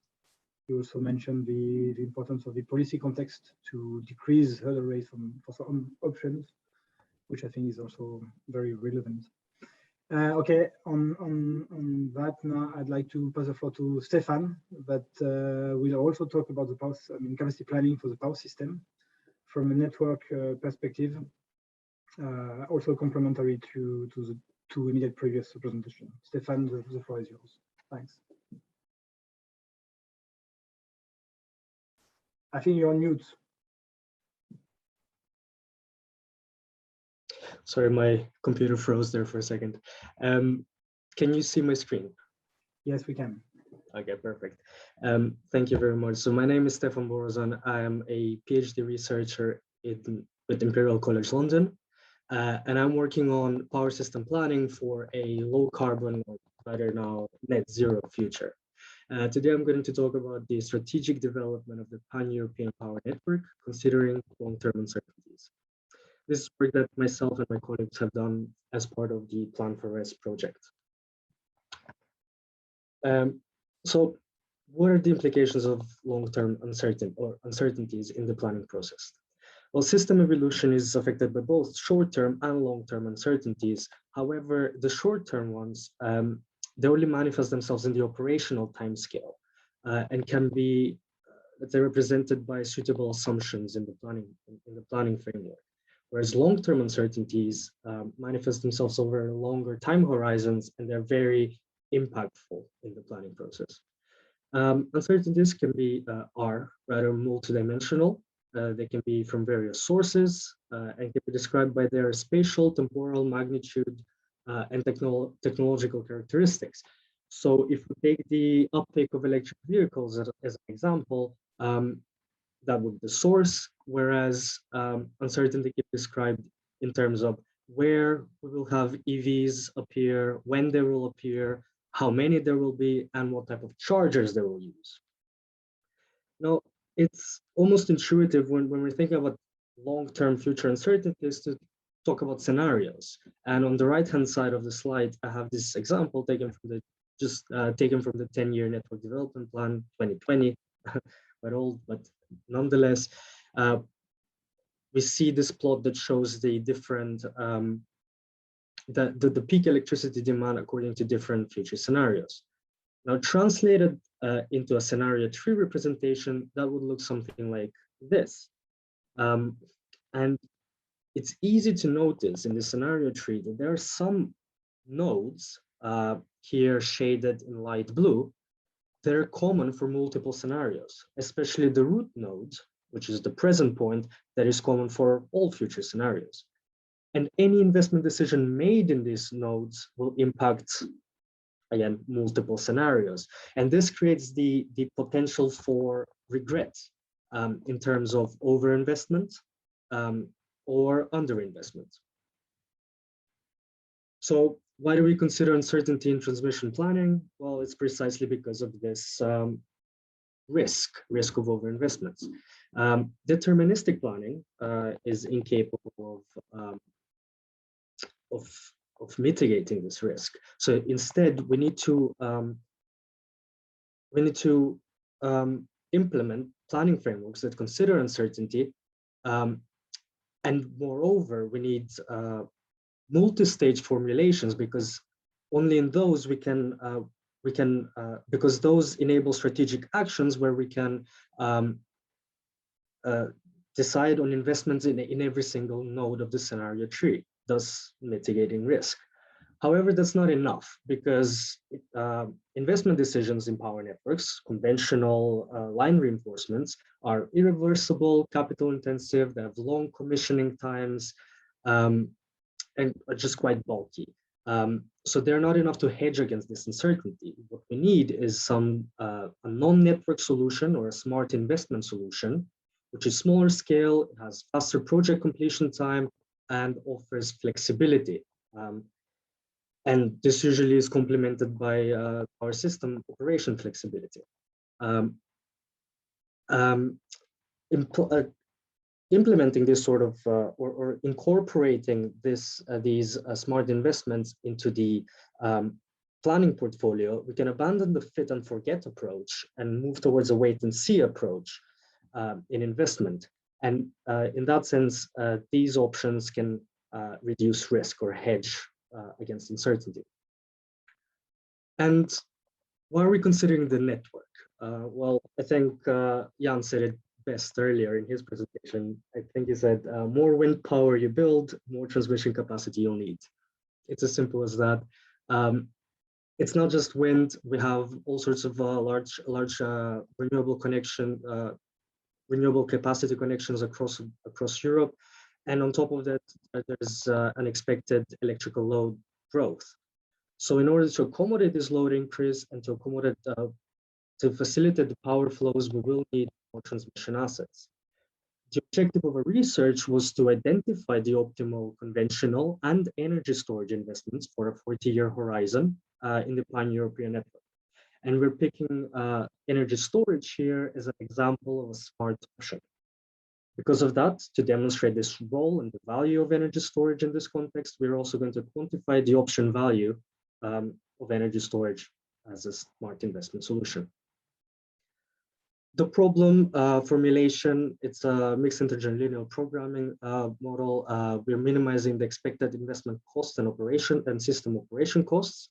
You also mentioned the importance of the policy context to decrease hurdle rates for some options, which I think is also very relevant. Okay, on that now, I'd like to pass the floor to Stefan, but we'll also talk about the power, capacity planning for the power system from a network perspective, also complementary to the two immediate previous presentation. Stefan, the floor is yours. Thanks. I think you're on mute. Sorry, my computer froze there for a second. Can you see my screen? Yes, we can. Okay, perfect. Thank you very much. So my name is Stefan Borazan. I am a PhD researcher with Imperial College London, and I'm working on power system planning for a low carbon, or rather now net zero future. Today I'm going to talk about the strategic development of the pan-European power network, considering long-term uncertainties. This is work that myself and my colleagues have done as part of the Plan for Rest project. So what are the implications of long-term uncertainties in the planning process? Well, system evolution is affected by both short-term and long-term uncertainties. However, the short-term ones, they only manifest themselves in the operational timescale and can be they're represented by suitable assumptions in the planning framework. Whereas long-term uncertainties manifest themselves over longer time horizons, and they're very impactful in the planning process. Uncertainties can be are rather multidimensional. They can be from various sources and can be described by their spatial, temporal, magnitude, and technological characteristics. So if we take the uptake of electric vehicles as an example, that would be the source, whereas uncertainty can be described in terms of where we will have EVs appear, when they will appear, how many there will be, and what type of chargers they will use. Now, it's almost intuitive when we're thinking about long-term future uncertainties to talk about scenarios. And on the right-hand side of the slide, I have this example taken from the taken from the 10-year Network Development Plan 2020, quite old, but nonetheless, we see this plot that shows the different the peak electricity demand according to different future scenarios. Now, translated into a scenario tree representation, that would look something like this. And it's easy to notice in the scenario tree that there are some nodes here shaded in light blue that are common for multiple scenarios, especially the root node, which is the present point, that is common for all future scenarios. And any investment decision made in these nodes will impact, again, multiple scenarios. And this creates the potential for regret in terms of overinvestment or underinvestment. So why do we consider uncertainty in transmission planning? Well, it's precisely because of this risk of overinvestments. Deterministic planning is incapable of mitigating this risk. So instead, we need to implement planning frameworks that consider uncertainty, and moreover, we need multi-stage formulations, because only in those because those enable strategic actions where we can decide on investments in every single node of the scenario tree, thus mitigating risk. However, that's not enough, because investment decisions in power networks, conventional line reinforcements, are irreversible, capital intensive, they have long commissioning times, and are just quite bulky. So they're not enough to hedge against this uncertainty. What we need is a non-network solution or a smart investment solution, which is smaller scale, it has faster project completion time, and offers flexibility. And this usually is complemented by our system operation flexibility. Implementing this sort of, or incorporating these smart investments into the planning portfolio, we can abandon the fit and forget approach and move towards a wait and see approach in investment. And in that sense, these options can reduce risk or hedge against uncertainty. And why are we considering the network? Well, I think Jan said it best earlier in his presentation. I think he said, more wind power you build, more transmission capacity you'll need. It's as simple as that. It's not just wind. We have all sorts of large renewable capacity connections across Europe. And on top of that, there's an expected electrical load growth. So in order to accommodate this load increase and to accommodate, to facilitate the power flows, we will need more transmission assets. The objective of our research was to identify the optimal conventional and energy storage investments for a 40-year horizon in the pan-European network. And we're picking energy storage here as an example of a smart option. Because of that, to demonstrate this role and the value of energy storage in this context, we're also going to quantify the option value of energy storage as a smart investment solution. The problem formulation, it's a mixed integer linear programming model. We're minimizing the expected investment cost and operation and system operation costs.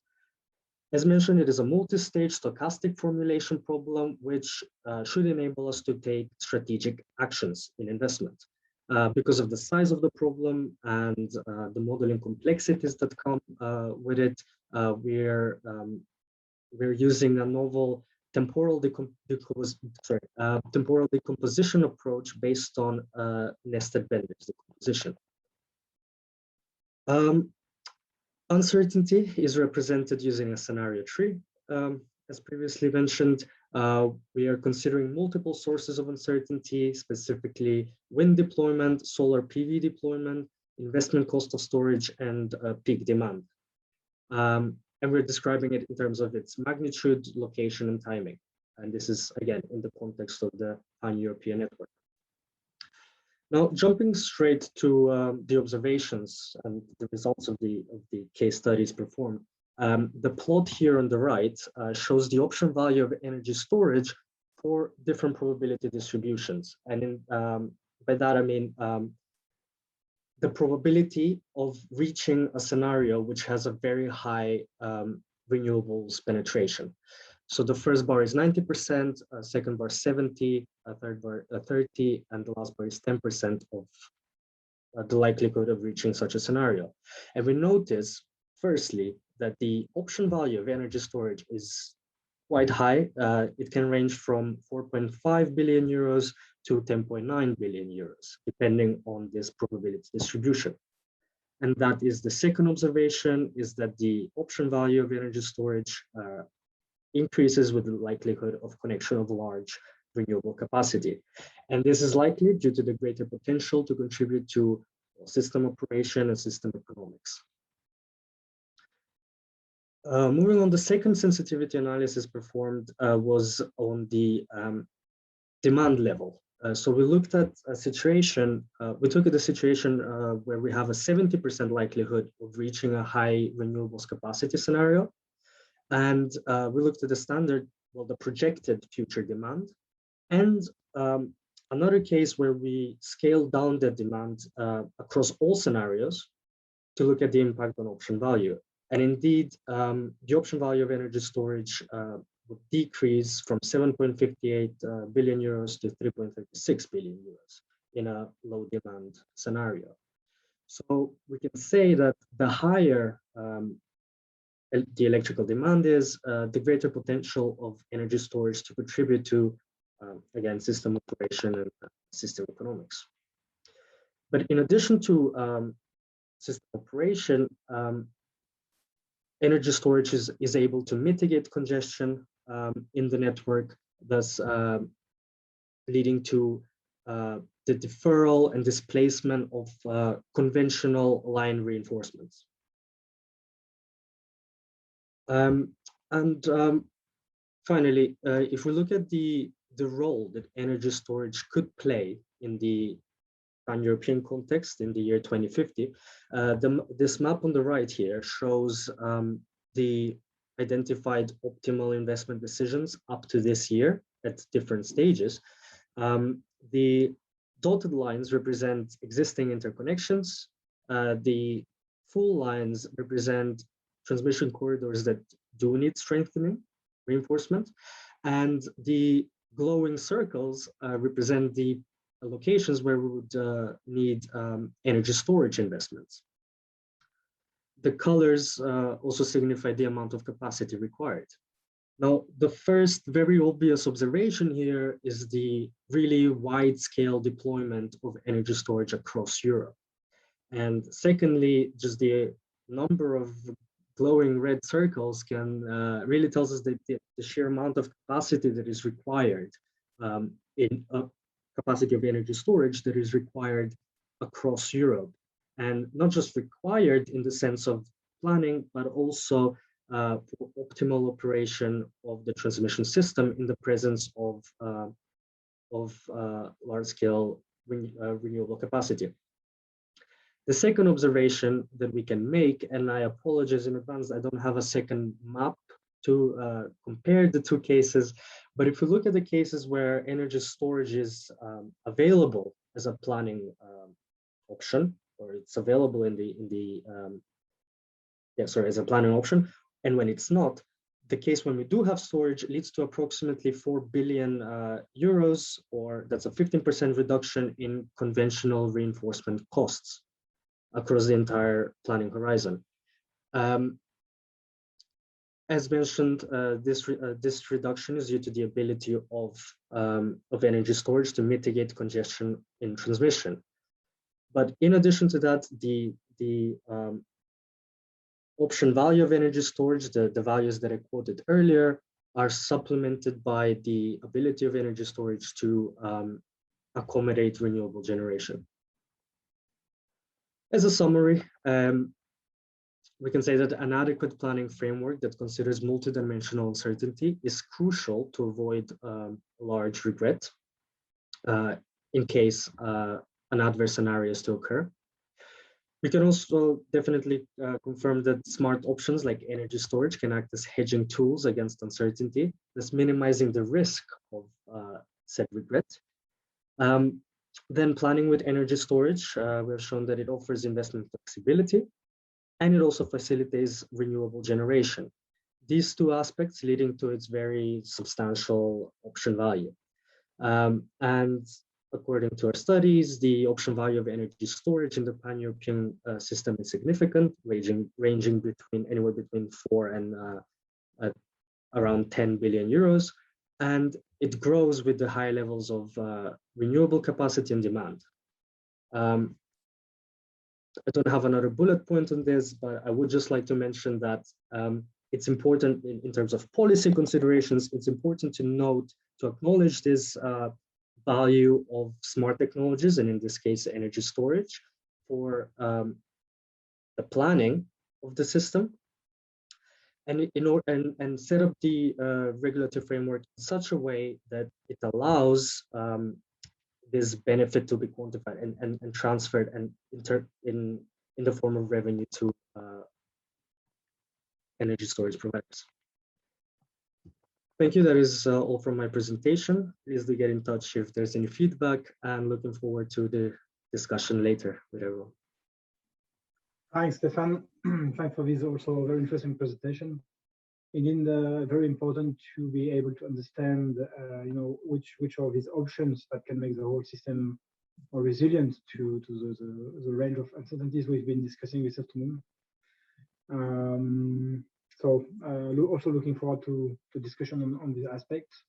As mentioned, it is a multi-stage stochastic formulation problem, which should enable us to take strategic actions in investment. Because of the size of the problem and the modeling complexities that come with it, we're using a novel temporal decomposition approach based on nested benders decomposition. Uncertainty is represented using a scenario tree. As previously mentioned, we are considering multiple sources of uncertainty, specifically wind deployment, solar PV deployment, investment cost of storage, and peak demand. And we're describing it in terms of its magnitude, location, and timing. And this is, again, in the context of the pan-European network. Now, jumping straight to the observations and the results of the case studies performed. The plot here on the right shows the option value of energy storage for different probability distributions. And by that, I mean the probability of reaching a scenario which has a very high renewables penetration. So the first bar is 90%, second bar 70, third bar 30, and the last bar is 10% of the likelihood of reaching such a scenario. And we notice, firstly, that the option value of energy storage is quite high. It can range from 4.5 billion euros to 10.9 billion euros, depending on this probability distribution. And that is the second observation, is that the option value of energy storage increases with the likelihood of connection of large renewable capacity. And this is likely due to the greater potential to contribute to system operation and system economics. Moving on, the second sensitivity analysis performed was on the demand level. So we looked at a situation, we took the situation where we have a 70% likelihood of reaching a high renewables capacity scenario. And we looked at the standard, well, the projected future demand. And another case where we scaled down the demand across all scenarios to look at the impact on option value. And indeed, the option value of energy storage would decrease from 7.58 billion euros to 3.36 billion euros in a low demand scenario. So we can say that the higher the electrical demand is, the greater potential of energy storage to contribute to, again, system operation and system economics. But in addition to system operation, energy storage is able to mitigate congestion in the network, thus leading to the deferral and displacement of conventional line reinforcements. Finally, if we look at the role that energy storage could play in the pan-European context in the year 2050, this map on the right here shows the identified optimal investment decisions up to this year at different stages. The dotted lines represent existing interconnections. The full lines represent transmission corridors that do need strengthening, reinforcement, and the glowing circles represent the locations where we would need energy storage investments. The colors also signify the amount of capacity required. Now, the first very obvious observation here is the really wide-scale deployment of energy storage across Europe. And secondly, just the number of glowing red circles can really tells us that the sheer amount of capacity that is required in capacity of energy storage that is required across Europe, and not just required in the sense of planning, but also for optimal operation of the transmission system in the presence of large-scale renewable capacity. The second observation that we can make, and I apologize in advance, I don't have a second map to compare the two cases, but if we look at the cases where energy storage is available as a planning option, or it's available as a planning option, and when it's not, the case when we do have storage leads to approximately 4 billion euros, or that's a 15% reduction in conventional reinforcement costs across the entire planning horizon. As mentioned, this reduction is due to the ability of energy storage to mitigate congestion in transmission. But in addition to that, the option value of energy storage, the values that I quoted earlier, are supplemented by the ability of energy storage to accommodate renewable generation. As a summary, we can say that an adequate planning framework that considers multidimensional uncertainty is crucial to avoid large regret in case an adverse scenario is to occur. We can also definitely confirm that smart options like energy storage can act as hedging tools against uncertainty, thus minimizing the risk of said regret. Then planning with energy storage, we have shown that it offers investment flexibility, and it also facilitates renewable generation. These two aspects leading to its very substantial option value. And according to our studies, the option value of energy storage in the pan-European system is significant, ranging between anywhere between 4 and around 10 billion euros. And it grows with the high levels of renewable capacity and demand. I don't have another bullet point on this, but I would just like to mention that it's important in terms of policy considerations, it's important to note, to acknowledge this value of smart technologies, and in this case, energy storage, for the planning of the system, and set up the regulatory framework in such a way that it allows this benefit to be quantified and transferred and in the form of revenue to energy storage providers. Thank you. That is all from my presentation. Please do get in touch if there's any feedback, and looking forward to the discussion later with everyone. Thanks, Stefan. Thanks for this also very interesting presentation. Indeed, very important to be able to understand, which of these options that can make the whole system more resilient to the range of uncertainties we've been discussing this afternoon. Also looking forward to discussion on these aspects.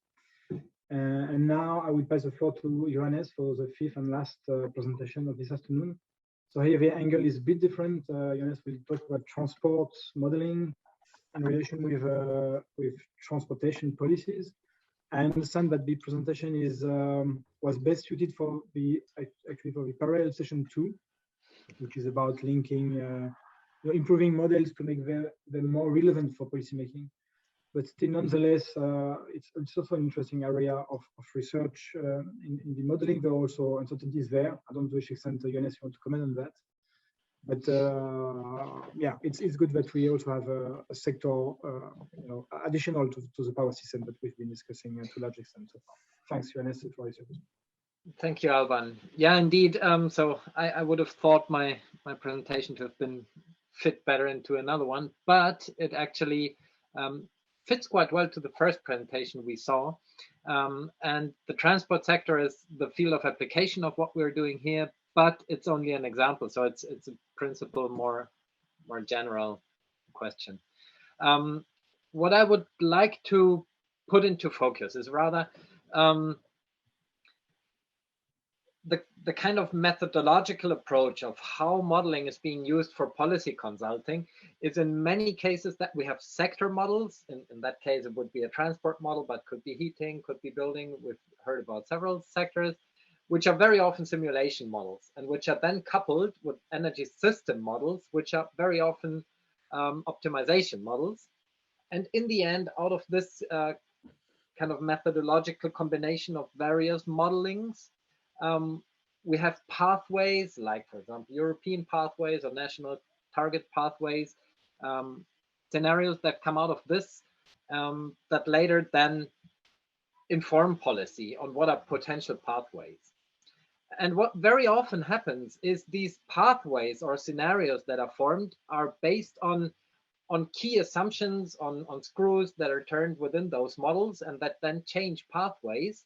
And now I will pass the floor to Johannes for the fifth and last presentation of this afternoon. So here the angle is a bit different. Johannes will talk about transport modeling in relation with transportation policies. I understand that the presentation was best suited for the parallel session 2, which is about linking improving models to make them more relevant for policymaking. But still, nonetheless, it's also an interesting area of research in the modeling. There are also uncertainties there. I don't know to which extent, Johannes, you want to comment on that. But yeah, it's good that we also have a sector, additional to the power system that we've been discussing to a large extent so far. Thanks, Johannes. The floor is yours. Thank you, Alban. Yeah, indeed. So I would have thought my presentation to have been fit better into another one, but it actually fits quite well to the first presentation we saw. And the transport sector is the field of application of what we're doing here, but it's only an example. So it's a principle, more general question. What I would like to put into focus is rather the kind of methodological approach of how modeling is being used for policy consulting is in many cases that we have sector models. In that case, it would be a transport model, but could be heating, could be building. We've heard about several sectors, which are very often simulation models and which are then coupled with energy system models, which are very often optimization models. And in the end, out of this kind of methodological combination of various modelings, we have pathways, like, for example, European pathways or national target pathways, scenarios that come out of this that later then inform policy on what are potential pathways. And what very often happens is these pathways or scenarios that are formed are based on key assumptions, on screws that are turned within those models and that then change pathways.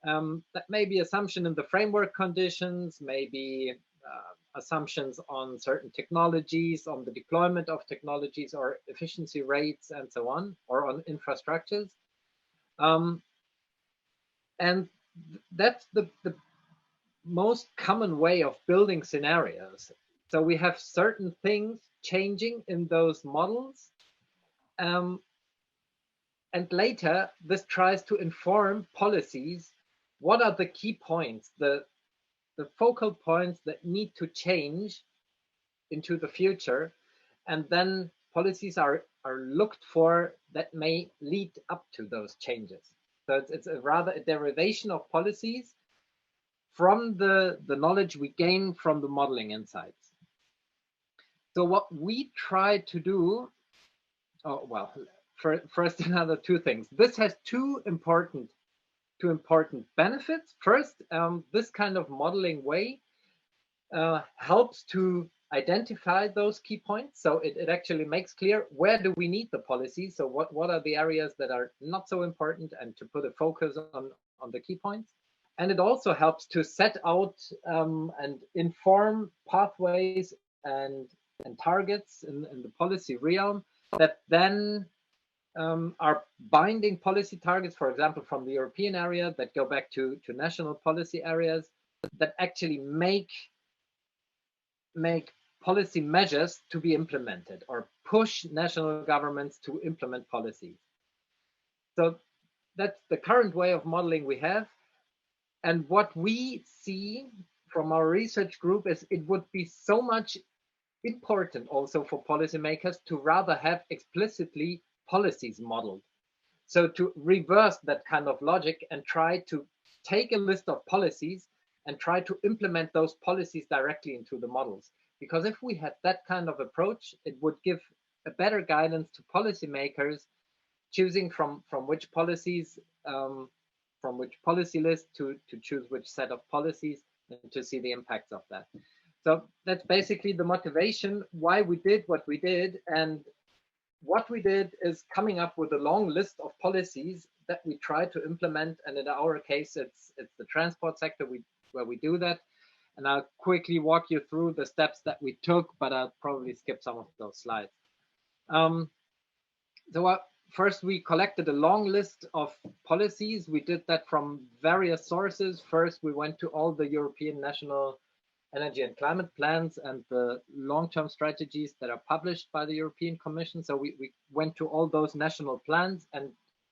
That may be assumption in the framework conditions, maybe assumptions on certain technologies, on the deployment of technologies or efficiency rates and so on, or on infrastructures. And that's the most common way of building scenarios. So we have certain things changing in those models. And later, this tries to inform policies. What are the key points, the focal points that need to change into the future? And then policies are looked for that may lead up to those changes. So it's rather a derivation of policies from the knowledge we gain from the modeling insights. So what we try to do, first another two things. This has two important benefits. First, this kind of modeling way helps to identify those key points. So it actually makes clear where do we need the policy. So what are the areas that are not so important, and to put a focus on the key points. And it also helps to set out and inform pathways and targets in the policy realm that then are binding policy targets, for example, from the European area that go back to national policy areas that actually make policy measures to be implemented or push national governments to implement policies. So that's the current way of modeling we have. And what we see from our research group is it would be so much important also for policymakers to rather have explicitly policies modeled. So to reverse that kind of logic and try to take a list of policies and try to implement those policies directly into the models. Because if we had that kind of approach, it would give a better guidance to policymakers choosing from which policies, from which policy list to choose which set of policies and to see the impacts of that. So that's basically the motivation why we did what we did. And what we did is coming up with a long list of policies that we try to implement. And in our case, it's the transport sector where we do that. And I'll quickly walk you through the steps that we took, but I'll probably skip some of those slides. First, we collected a long list of policies. We did that from various sources. First, we went to all the European national energy and climate plans and the long-term strategies that are published by the European Commission. So we went to all those national plans and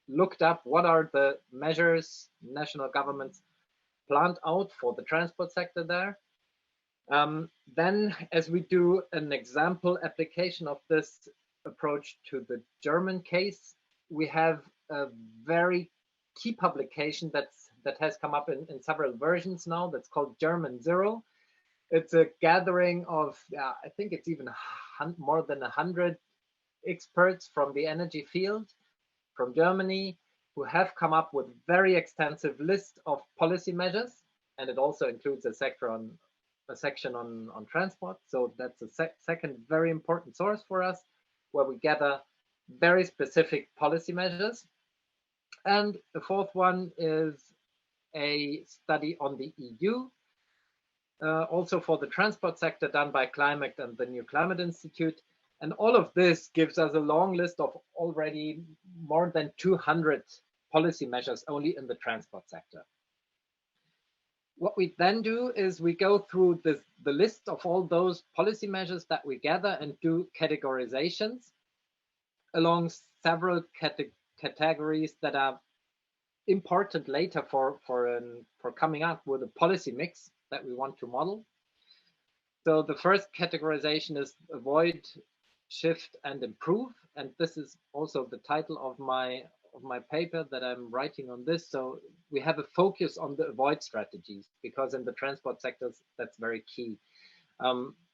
looked up what are the measures national governments planned out for the transport sector there. Then, as we do an example application of this approach to the German case, we have a very key publication that has come up in several versions now that's called German Zero. It's a gathering of, I think it's even more than 100 experts from the energy field from Germany who have come up with very extensive list of policy measures. And it also includes a section on transport. So that's a second very important source for us, where we gather very specific policy measures. And the fourth one is a study on the EU, also for the transport sector, done by Climate and the New Climate Institute. And all of this gives us a long list of already more than 200 policy measures only in the transport sector. what we then do is we go through the list of all those policy measures that we gather and do categorizations along several categories that are important later for coming up with a policy mix that we want to model. So the first categorization is avoid, shift, and improve, and this is also the title of my paper that I'm writing on this. So we have a focus on the avoid strategies, because in the transport sectors that's very key.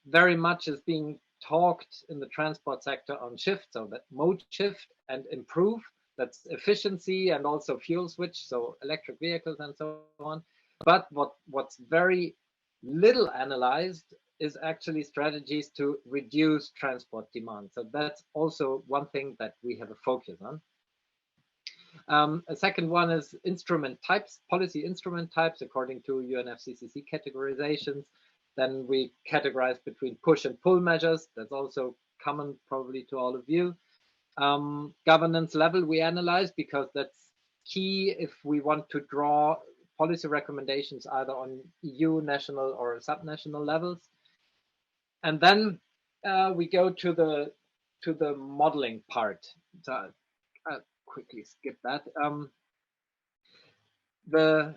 Very much is being talked in the transport sector on shift, so that mode shift, and improve, that's efficiency and also fuel switch, so electric vehicles and so on. But what's very little analyzed is actually strategies to reduce transport demand. So that's also one thing that we have a focus on. A second one is instrument types, policy instrument types according to UNFCCC categorizations. Then we categorize between push and pull measures. That's also common probably to all of you. Governance level we analyze, because that's key if we want to draw policy recommendations either on EU, national, or subnational levels. And then we go to the modeling part. So I'll quickly skip that. The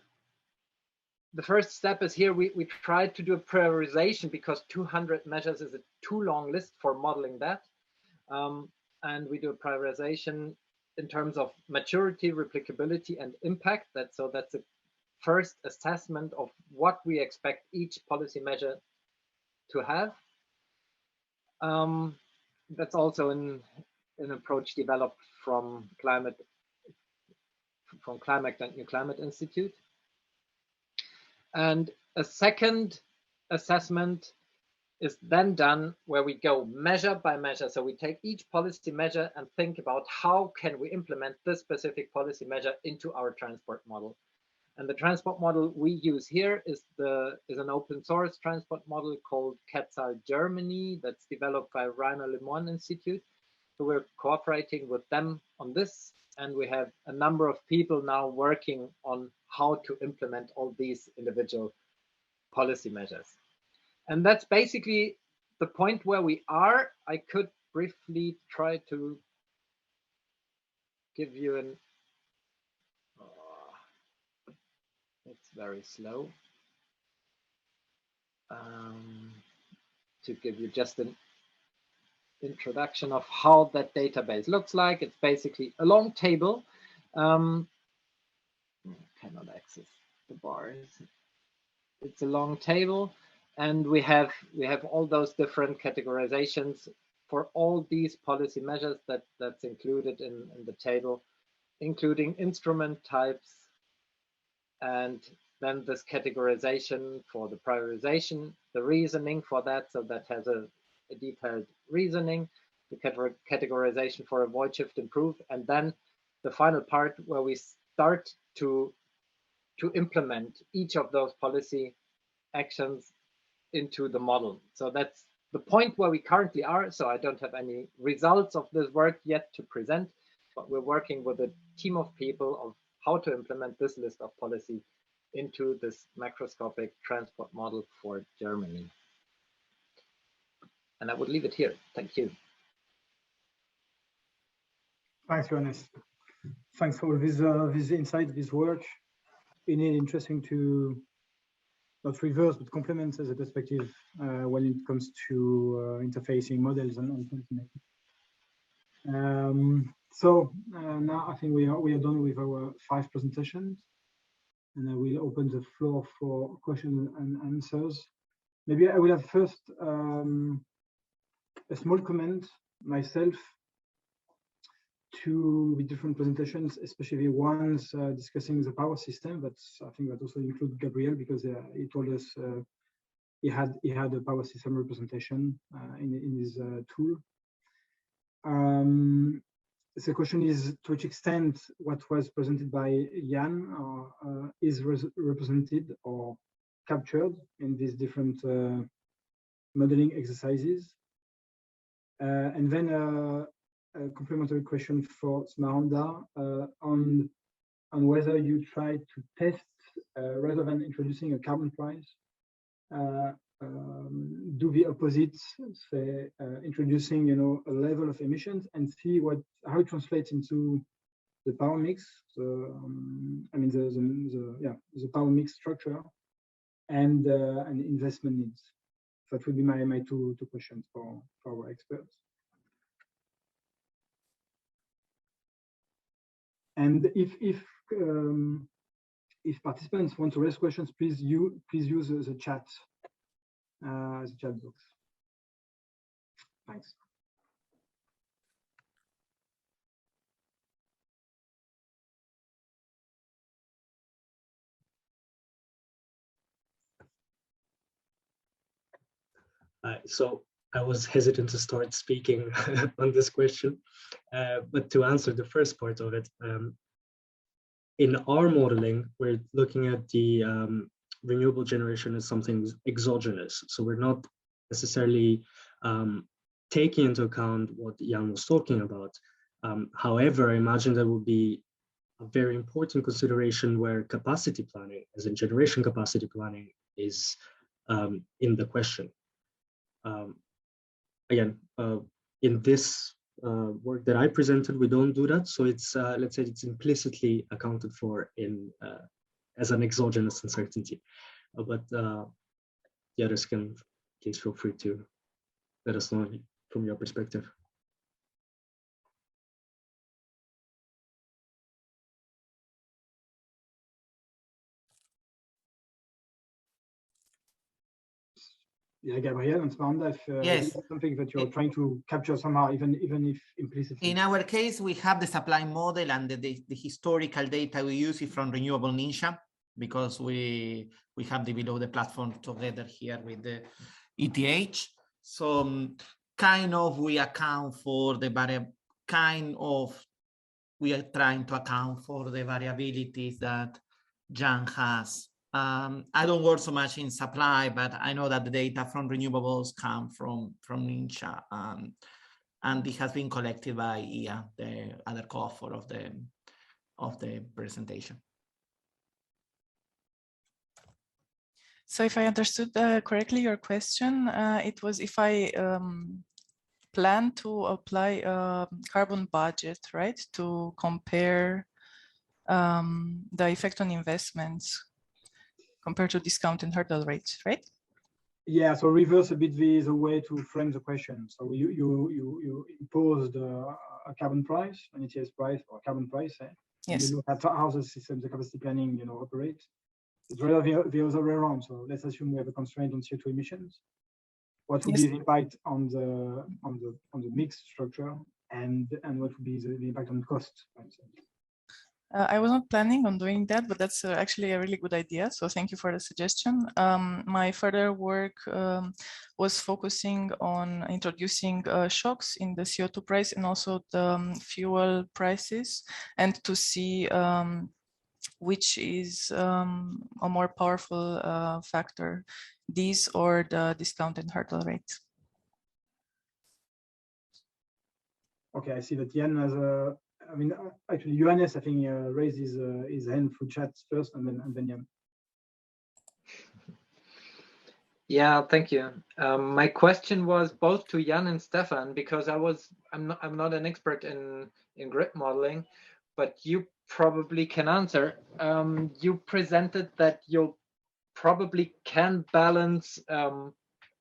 first step is here we tried to do a prioritization, because 200 measures is a too long list for modeling that. And we do a prioritization in terms of maturity, replicability, and impact. That's a first assessment of what we expect each policy measure to have. That's also an approach developed from Climate and New Climate Institute. And a second assessment is then done where we go measure by measure. So we take each policy measure and think about how can we implement this specific policy measure into our transport model. And the transport model we use here is an open source transport model called Quetzal Germany, that's developed by Rainer Lemon Institute. So we're cooperating with them on this, and we have a number of people now working on how to implement all these individual policy measures. And that's basically the point where we are. I could briefly try to give you an it's very slow. To give you just an introduction of how that database looks like. It's basically a long table. Cannot access the bars. It's a long table, and we have all those different categorizations for all these policy measures that's included in the table, including instrument types, and then this categorization for the prioritization, the reasoning for that, so that has a detailed reasoning, the categorization for avoid, shift, improve, and then the final part where we start to implement each of those policy actions into the model. So that's the point where we currently are. So I don't have any results of this work yet to present, but we're working with a team of people of how to implement this list of policy into this macroscopic transport model for Germany. And I would leave it here. Thank you. Thanks, Johannes. Thanks for this insight, this work. Indeed interesting to not reverse, but complement the perspective when it comes to interfacing models and policymaking. So now I think we are done with our 5 presentations, and I will open the floor for questions and answers. Maybe I will have first a small comment myself to the different presentations, especially ones discussing the power system. But I think that also includes Gabriel, because he told us he had a power system representation in his tool. The question is, to which extent what was presented by Jan is represented or captured in these different modeling exercises? And then a complementary question for Smaranda on whether you try to test rather than introducing a carbon price, do the opposite, say introducing a level of emissions and see how it translates into the power mix. So I mean the power mix structure and investment needs. That would be my two questions for our experts. And if participants want to raise questions, please use the chat box. Thanks. So I was hesitant to start speaking on this question, but to answer the first part of it, in our modeling, we're looking at the renewable generation as something exogenous. So we're not necessarily taking into account what Jan was talking about. However, I imagine that would be a very important consideration where capacity planning, as in generation capacity planning, is in the question. Again, in this work that I presented, we don't do that. So it's, let's say it's implicitly accounted for in as an exogenous uncertainty. But the others can please feel free to let us know from your perspective. Yeah, Gabriel and Samantha, if Yes. something that you're trying to capture somehow, even if implicitly. In our case, we have the supply model, and the historical data we use is from Renewable Ninja, because we have developed the platform together here with the ETH. So kind of we account for the we are trying to account for the variabilities that Jan has. I don't work so much in supply, but I know that the data from renewables come from Ninja, and it has been collected by Ia, the other co-author of the presentation. So if I understood correctly your question, it was if I plan to apply a carbon budget, right, to compare the effect on investments compared to discount and hurdle rates, right? Yeah, so reverse a bit the way to frame the question. So you imposed a carbon price, an ETS price or carbon price, Yes. You look at how the system, the capacity planning, operates. It's rather the other way around. So let's assume we have a constraint on CO2 emissions. What would be the impact on the mix structure, and what would be the impact on cost, for instance? I was not planning on doing that, but that's actually a really good idea. So thank you for the suggestion. My further work was focusing on introducing shocks in the CO2 price and also the fuel prices, and to see which is a more powerful factor, these or the discount and hurdle rate. Okay, I see that Jan has a. I mean, actually, Johannes, I think, raised his hand through chat first, and then Jan. Yeah, thank you. My question was both to Jan and Stefan, because I'm not an expert in grid modeling, but you probably can answer. You presented that you probably can balance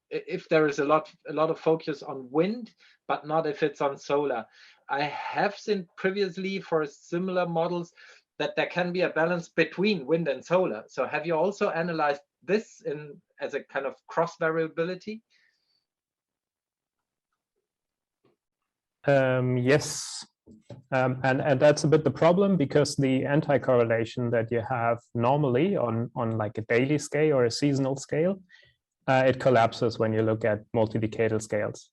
if there is a lot of focus on wind, but not if it's on solar. I have seen previously for similar models that there can be a balance between wind and solar. So have you also analyzed this as a kind of cross variability? Yes, and that's a bit the problem, because the anti-correlation that you have normally on like a daily scale or a seasonal scale, it collapses when you look at multi-decadal scales.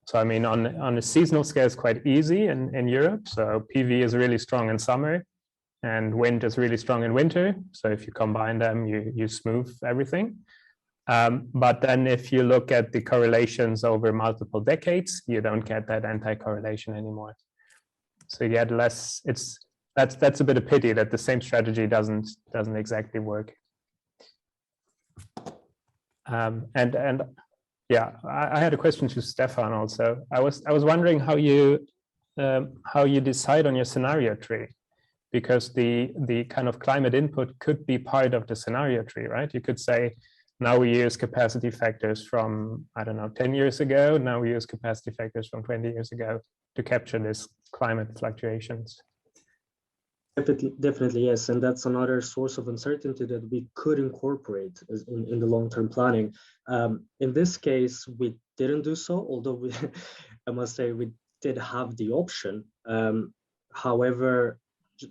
So I mean, on a seasonal scale, it's quite easy in Europe. So PV is really strong in summer, and wind is really strong in winter. So if you combine them, you smooth everything. But then if you look at the correlations over multiple decades, you don't get that anti-correlation anymore. So you get less. that's a bit of pity that the same strategy doesn't exactly work. And yeah, I had a question to Stefan also. I was wondering how you decide on your scenario tree, because the kind of climate input could be part of the scenario tree, right? You could say, now we use capacity factors from, I don't know, 10 years ago. Now we use capacity factors from 20 years ago to capture this climate fluctuations. Definitely, yes. And that's another source of uncertainty that we could incorporate in the long-term planning. In this case, we didn't do so, although I must say we did have the option. However,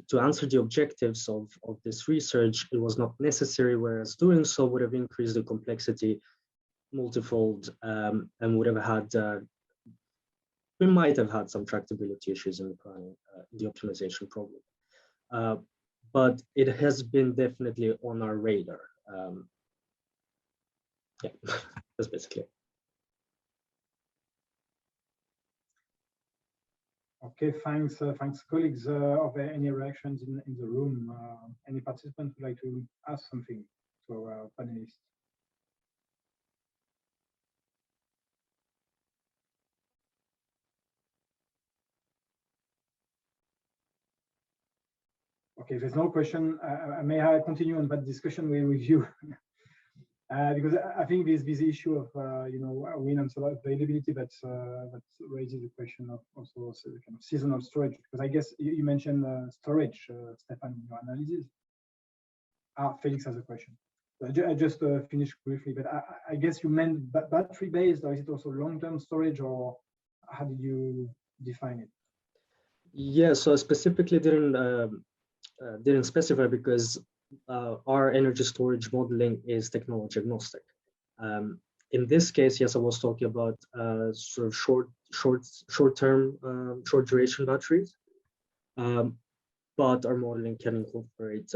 to answer the objectives of this research, it was not necessary, whereas doing so would have increased the complexity multifold and would have had, we might have had some tractability issues in the planning, the optimization problem. But it has been definitely on our radar. Yeah, that's basically it. Okay, thanks, colleagues. Are there any reactions in the room? Any participants would like to ask something to our panelists? Okay, if there's no question, may I continue on that discussion with you? Because I think this issue of wind and solar availability that raises the question of also kind of seasonal storage. Because I guess you mentioned storage, Stefan, in your analysis. Felix has a question. I just finished briefly, but I guess you meant battery based, or is it also long-term storage, or how did you define it? Yeah, so I specifically didn't specify because our energy storage modeling is technology agnostic. In this case, yes, I was talking about sort of short-term, short duration batteries, but our modeling can incorporate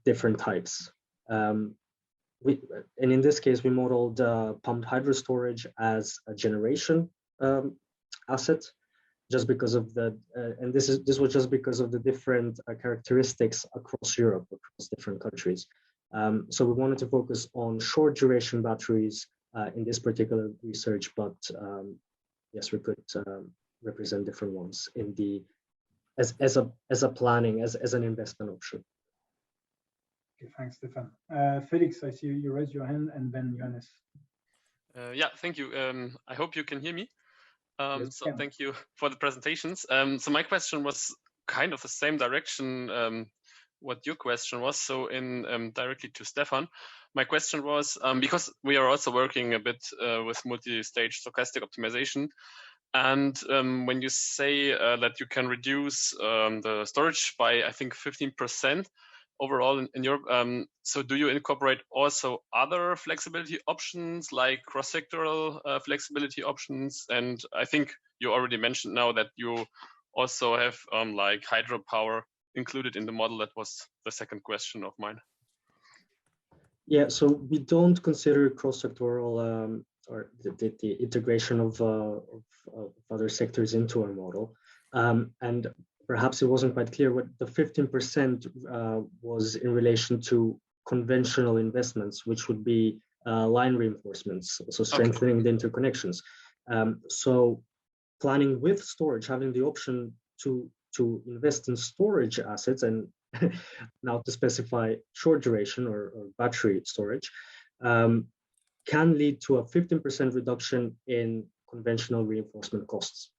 different types. And in this case, we modeled pumped hydro storage as a generation asset, just because of the, and this was just because of the different characteristics across Europe, across different countries. So we wanted to focus on short duration batteries in this particular research, but yes, we could represent different ones in the as a planning, as an investment option. Okay, thanks, Stefan. Felix, I see you raised your hand, and then Johannes. Yeah, thank you. I hope you can hear me. Yes, so thank you for the presentations. So my question was kind of the same direction what your question was. So in directly to Stefan, my question was, because we are also working a bit with multi-stage stochastic optimization. And when you say that you can reduce the storage by, I think, 15%, overall in Europe. So do you incorporate also other flexibility options like cross-sectoral flexibility options? And I think you already mentioned now that you also have like hydropower included in the model. That was the second question of mine. Yeah, so we don't consider cross-sectoral or the integration of other sectors into our model. And perhaps it wasn't quite clear what the 15% was in relation to conventional investments, which would be line reinforcements, so strengthening the interconnections. So planning with storage, having the option to invest in storage assets, and now to specify short duration or battery storage, can lead to a 15% reduction in conventional reinforcement costs.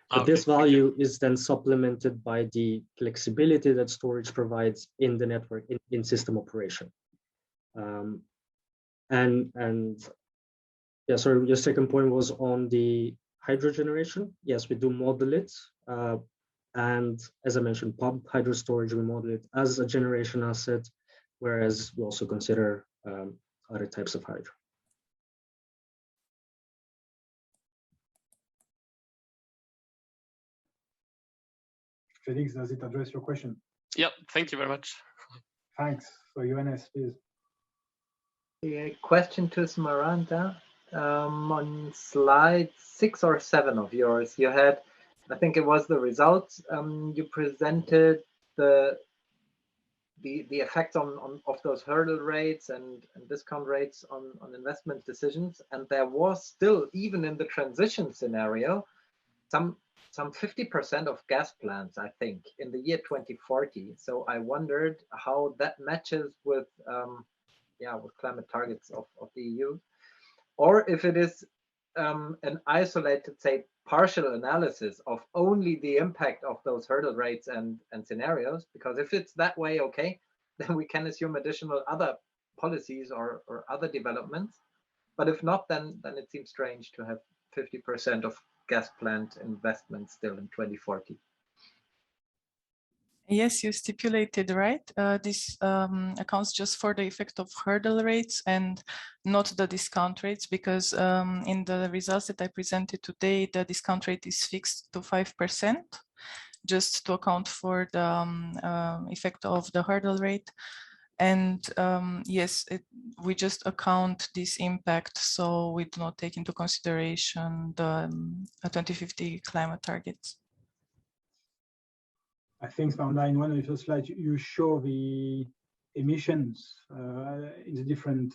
But this value is then supplemented by the flexibility that storage provides in the network in system operation. And yeah, sorry, your second point was on the hydro generation. Yes, we do model it. And as I mentioned, pumped hydro storage, we model it as a generation asset, whereas we also consider other types of hydro. Felix, does it address your question? Yeah, thank you very much. Thanks. So Johannes, please. A question to Smaranda. On slide 6 or 7 of yours, you had I think it was the results. You presented the effects of those hurdle rates and discount rates on investment decisions, and there was still, even in the transition scenario, some 50% of gas plants, I think, in the year 2040. So I wondered how that matches with with climate targets of the EU, or if it is an isolated, say, partial analysis of only the impact of those hurdle rates and scenarios. Because if it's that way, okay, then we can assume additional other policies or other developments. But if not, then it seems strange to have 50% of gas plant investment still in 2040. Yes, you stipulated right. This accounts just for the effect of hurdle rates and not the discount rates, because in the results that I presented today, the discount rate is fixed to 5%, just to account for the effect of the hurdle rate. And yes, we just account this impact, so we do not take into consideration the 2050 climate targets. I think in one of your slides, you show the emissions in the different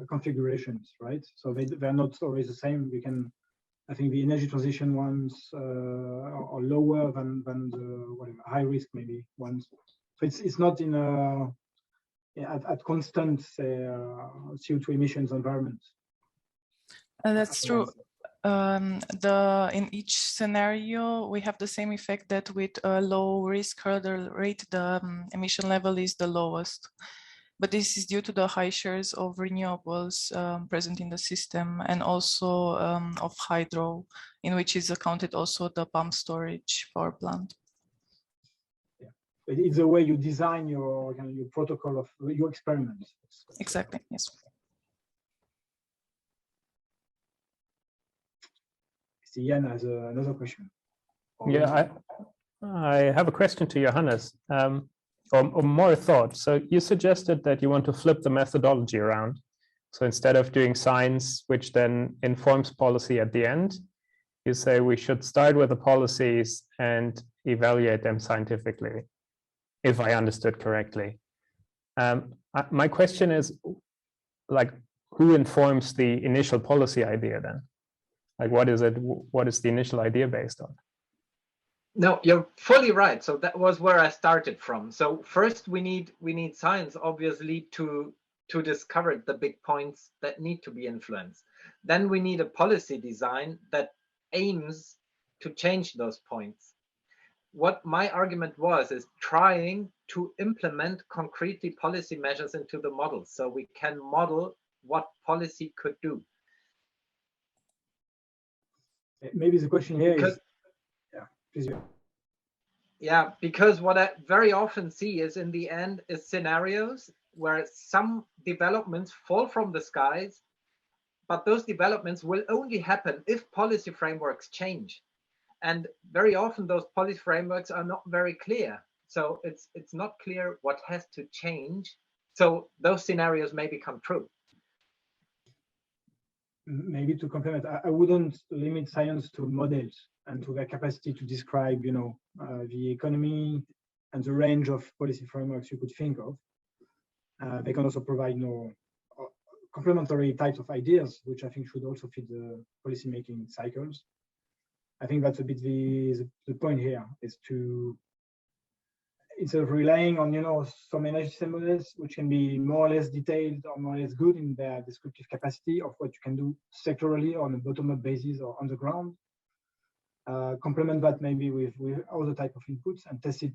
configurations, right? So they're not always the same. I think the energy transition ones are lower than the high risk maybe ones. So it's not in at constant CO2 emissions environment. That's true. In each scenario, we have the same effect that with a low risk hurdle rate, the emission level is the lowest. But this is due to the high shares of renewables present in the system, and also of hydro, in which is accounted also the pump storage power plant. Yeah, it's the way you design your protocol of your experiments. Exactly. Yes. Jan has another question. Yeah, I have a question to Johannes, or more thought. So you suggested that you want to flip the methodology around. So instead of doing science, which then informs policy at the end, you say we should start with the policies and evaluate them scientifically, if I understood correctly. My question is, like, who informs the initial policy idea then? Like, what is it? What is the initial idea based on? No, you're fully right. So that was where I started from. So first we need science, obviously, to discover the big points that need to be influenced. Then we need a policy design that aims to change those points. What my argument was is trying to implement concretely policy measures into the model, so we can model what policy could do. Maybe the question here is, yeah, please. Yeah, because what I very often see is, in the end, is scenarios where some developments fall from the skies, but those developments will only happen if policy frameworks change. And very often those policy frameworks are not very clear. So it's not clear what has to change. So those scenarios may become true. Maybe to complement, I wouldn't limit science to models and to their capacity to describe, the economy and the range of policy frameworks you could think of. They can also provide, complementary types of ideas, which I think should also fit the policymaking cycles. I think that's a bit the point here, is to, instead of relying on some energy system models, which can be more or less detailed or more or less good in their descriptive capacity of what you can do sectorally on a bottom-up basis or on the ground, complement that maybe with other type of inputs and test it,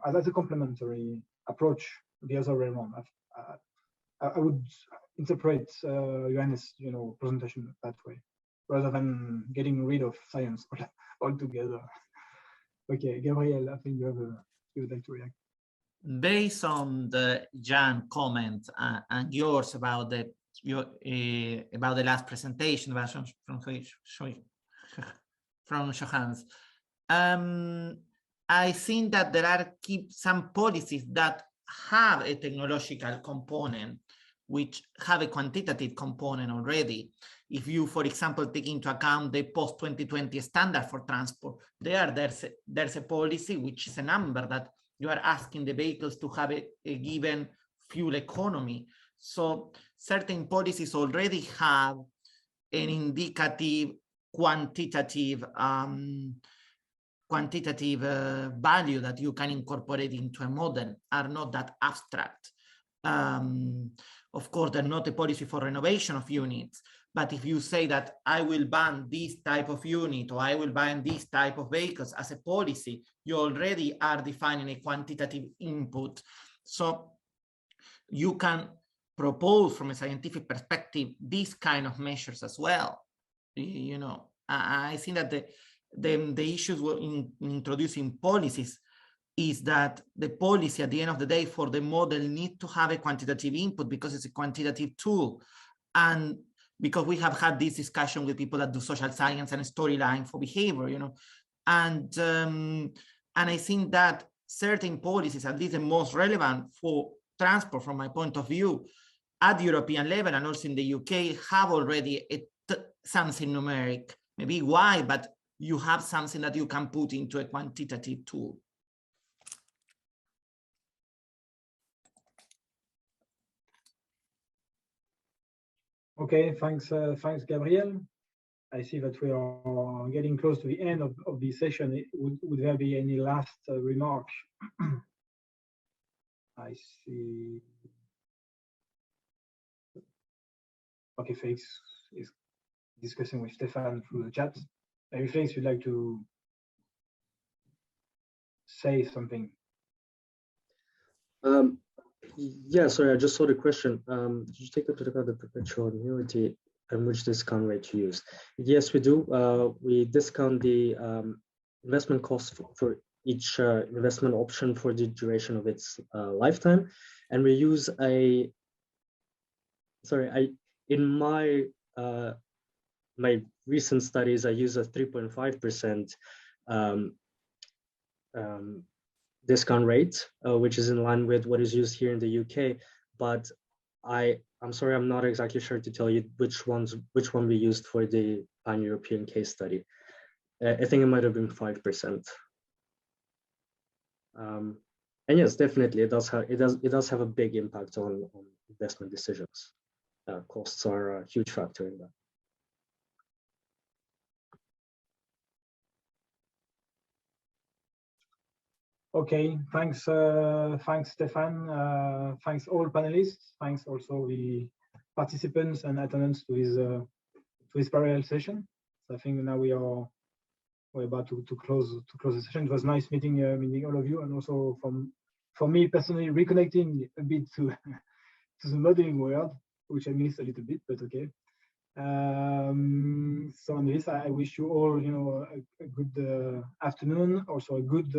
as a complementary approach the other way around. I would interpret Johannes' presentation that way, rather than getting rid of science altogether. Okay, Gabriel, I think you would like to react. Based on the Jan comment and yours about the last presentation from Johannes, I think that there are some policies that have a technological component which have a quantitative component already. If you, for example, take into account the post-2020 standard for transport, there's a policy, which is a number that you are asking the vehicles to have a given fuel economy. So certain policies already have an indicative quantitative value that you can incorporate into a model, are not that abstract. Of course, they're not a policy for renovation of units, but if you say that I will ban this type of unit or I will ban this type of vehicles as a policy, you already are defining a quantitative input. So you can propose from a scientific perspective these kind of measures as well. You know, I think that the issues in introducing policies is that the policy at the end of the day for the model need to have a quantitative input because it's a quantitative tool. And because we have had this discussion with people that do social science and storyline for behavior, you know, and I think that certain policies, at least the most relevant for transport from my point of view, at the European level and also in the UK, have already something numeric. Maybe why, but you have something that you can put into a quantitative tool. Okay, thanks, Gabriel. I see that we are getting close to the end of this session. Would there be any last remark? I see. Okay, Felix is discussing with Stefan through the chat. Maybe Felix, you'd like to say something? Yeah, sorry, I just saw the question. Did you take into account the perpetual annuity and which discount rate to use? Yes, we do. We discount the investment cost for each investment option for the duration of its lifetime, and we use in my my recent studies, I use a 3.5% discount rate, which is in line with what is used here in the UK. But I'm sorry, I'm not exactly sure to tell you which one we used for the pan-European case study. I think it might have been 5%. And yes, definitely, it does have a big impact on investment decisions. Costs are a huge factor in that. Okay, thanks, Stefan. Thanks all panelists. Thanks also the participants and attendants to this parallel session. So I think now we're about to close the session. It was nice meeting all of you, and also for me personally reconnecting a bit to the modeling world, which I missed a little bit, but okay. So on this, I wish you all, a good afternoon, also a good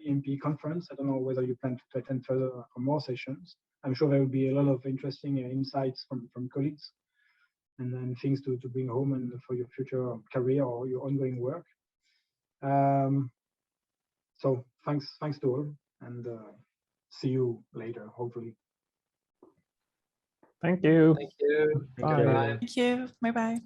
EMP conference. I don't know whether you plan to attend further or more sessions. I'm sure there will be a lot of interesting insights from colleagues, and then things to bring home and for your future career or your ongoing work. So thanks to all, and see you later, hopefully. Thank you. Thank you. Bye. Thank you. Bye-bye.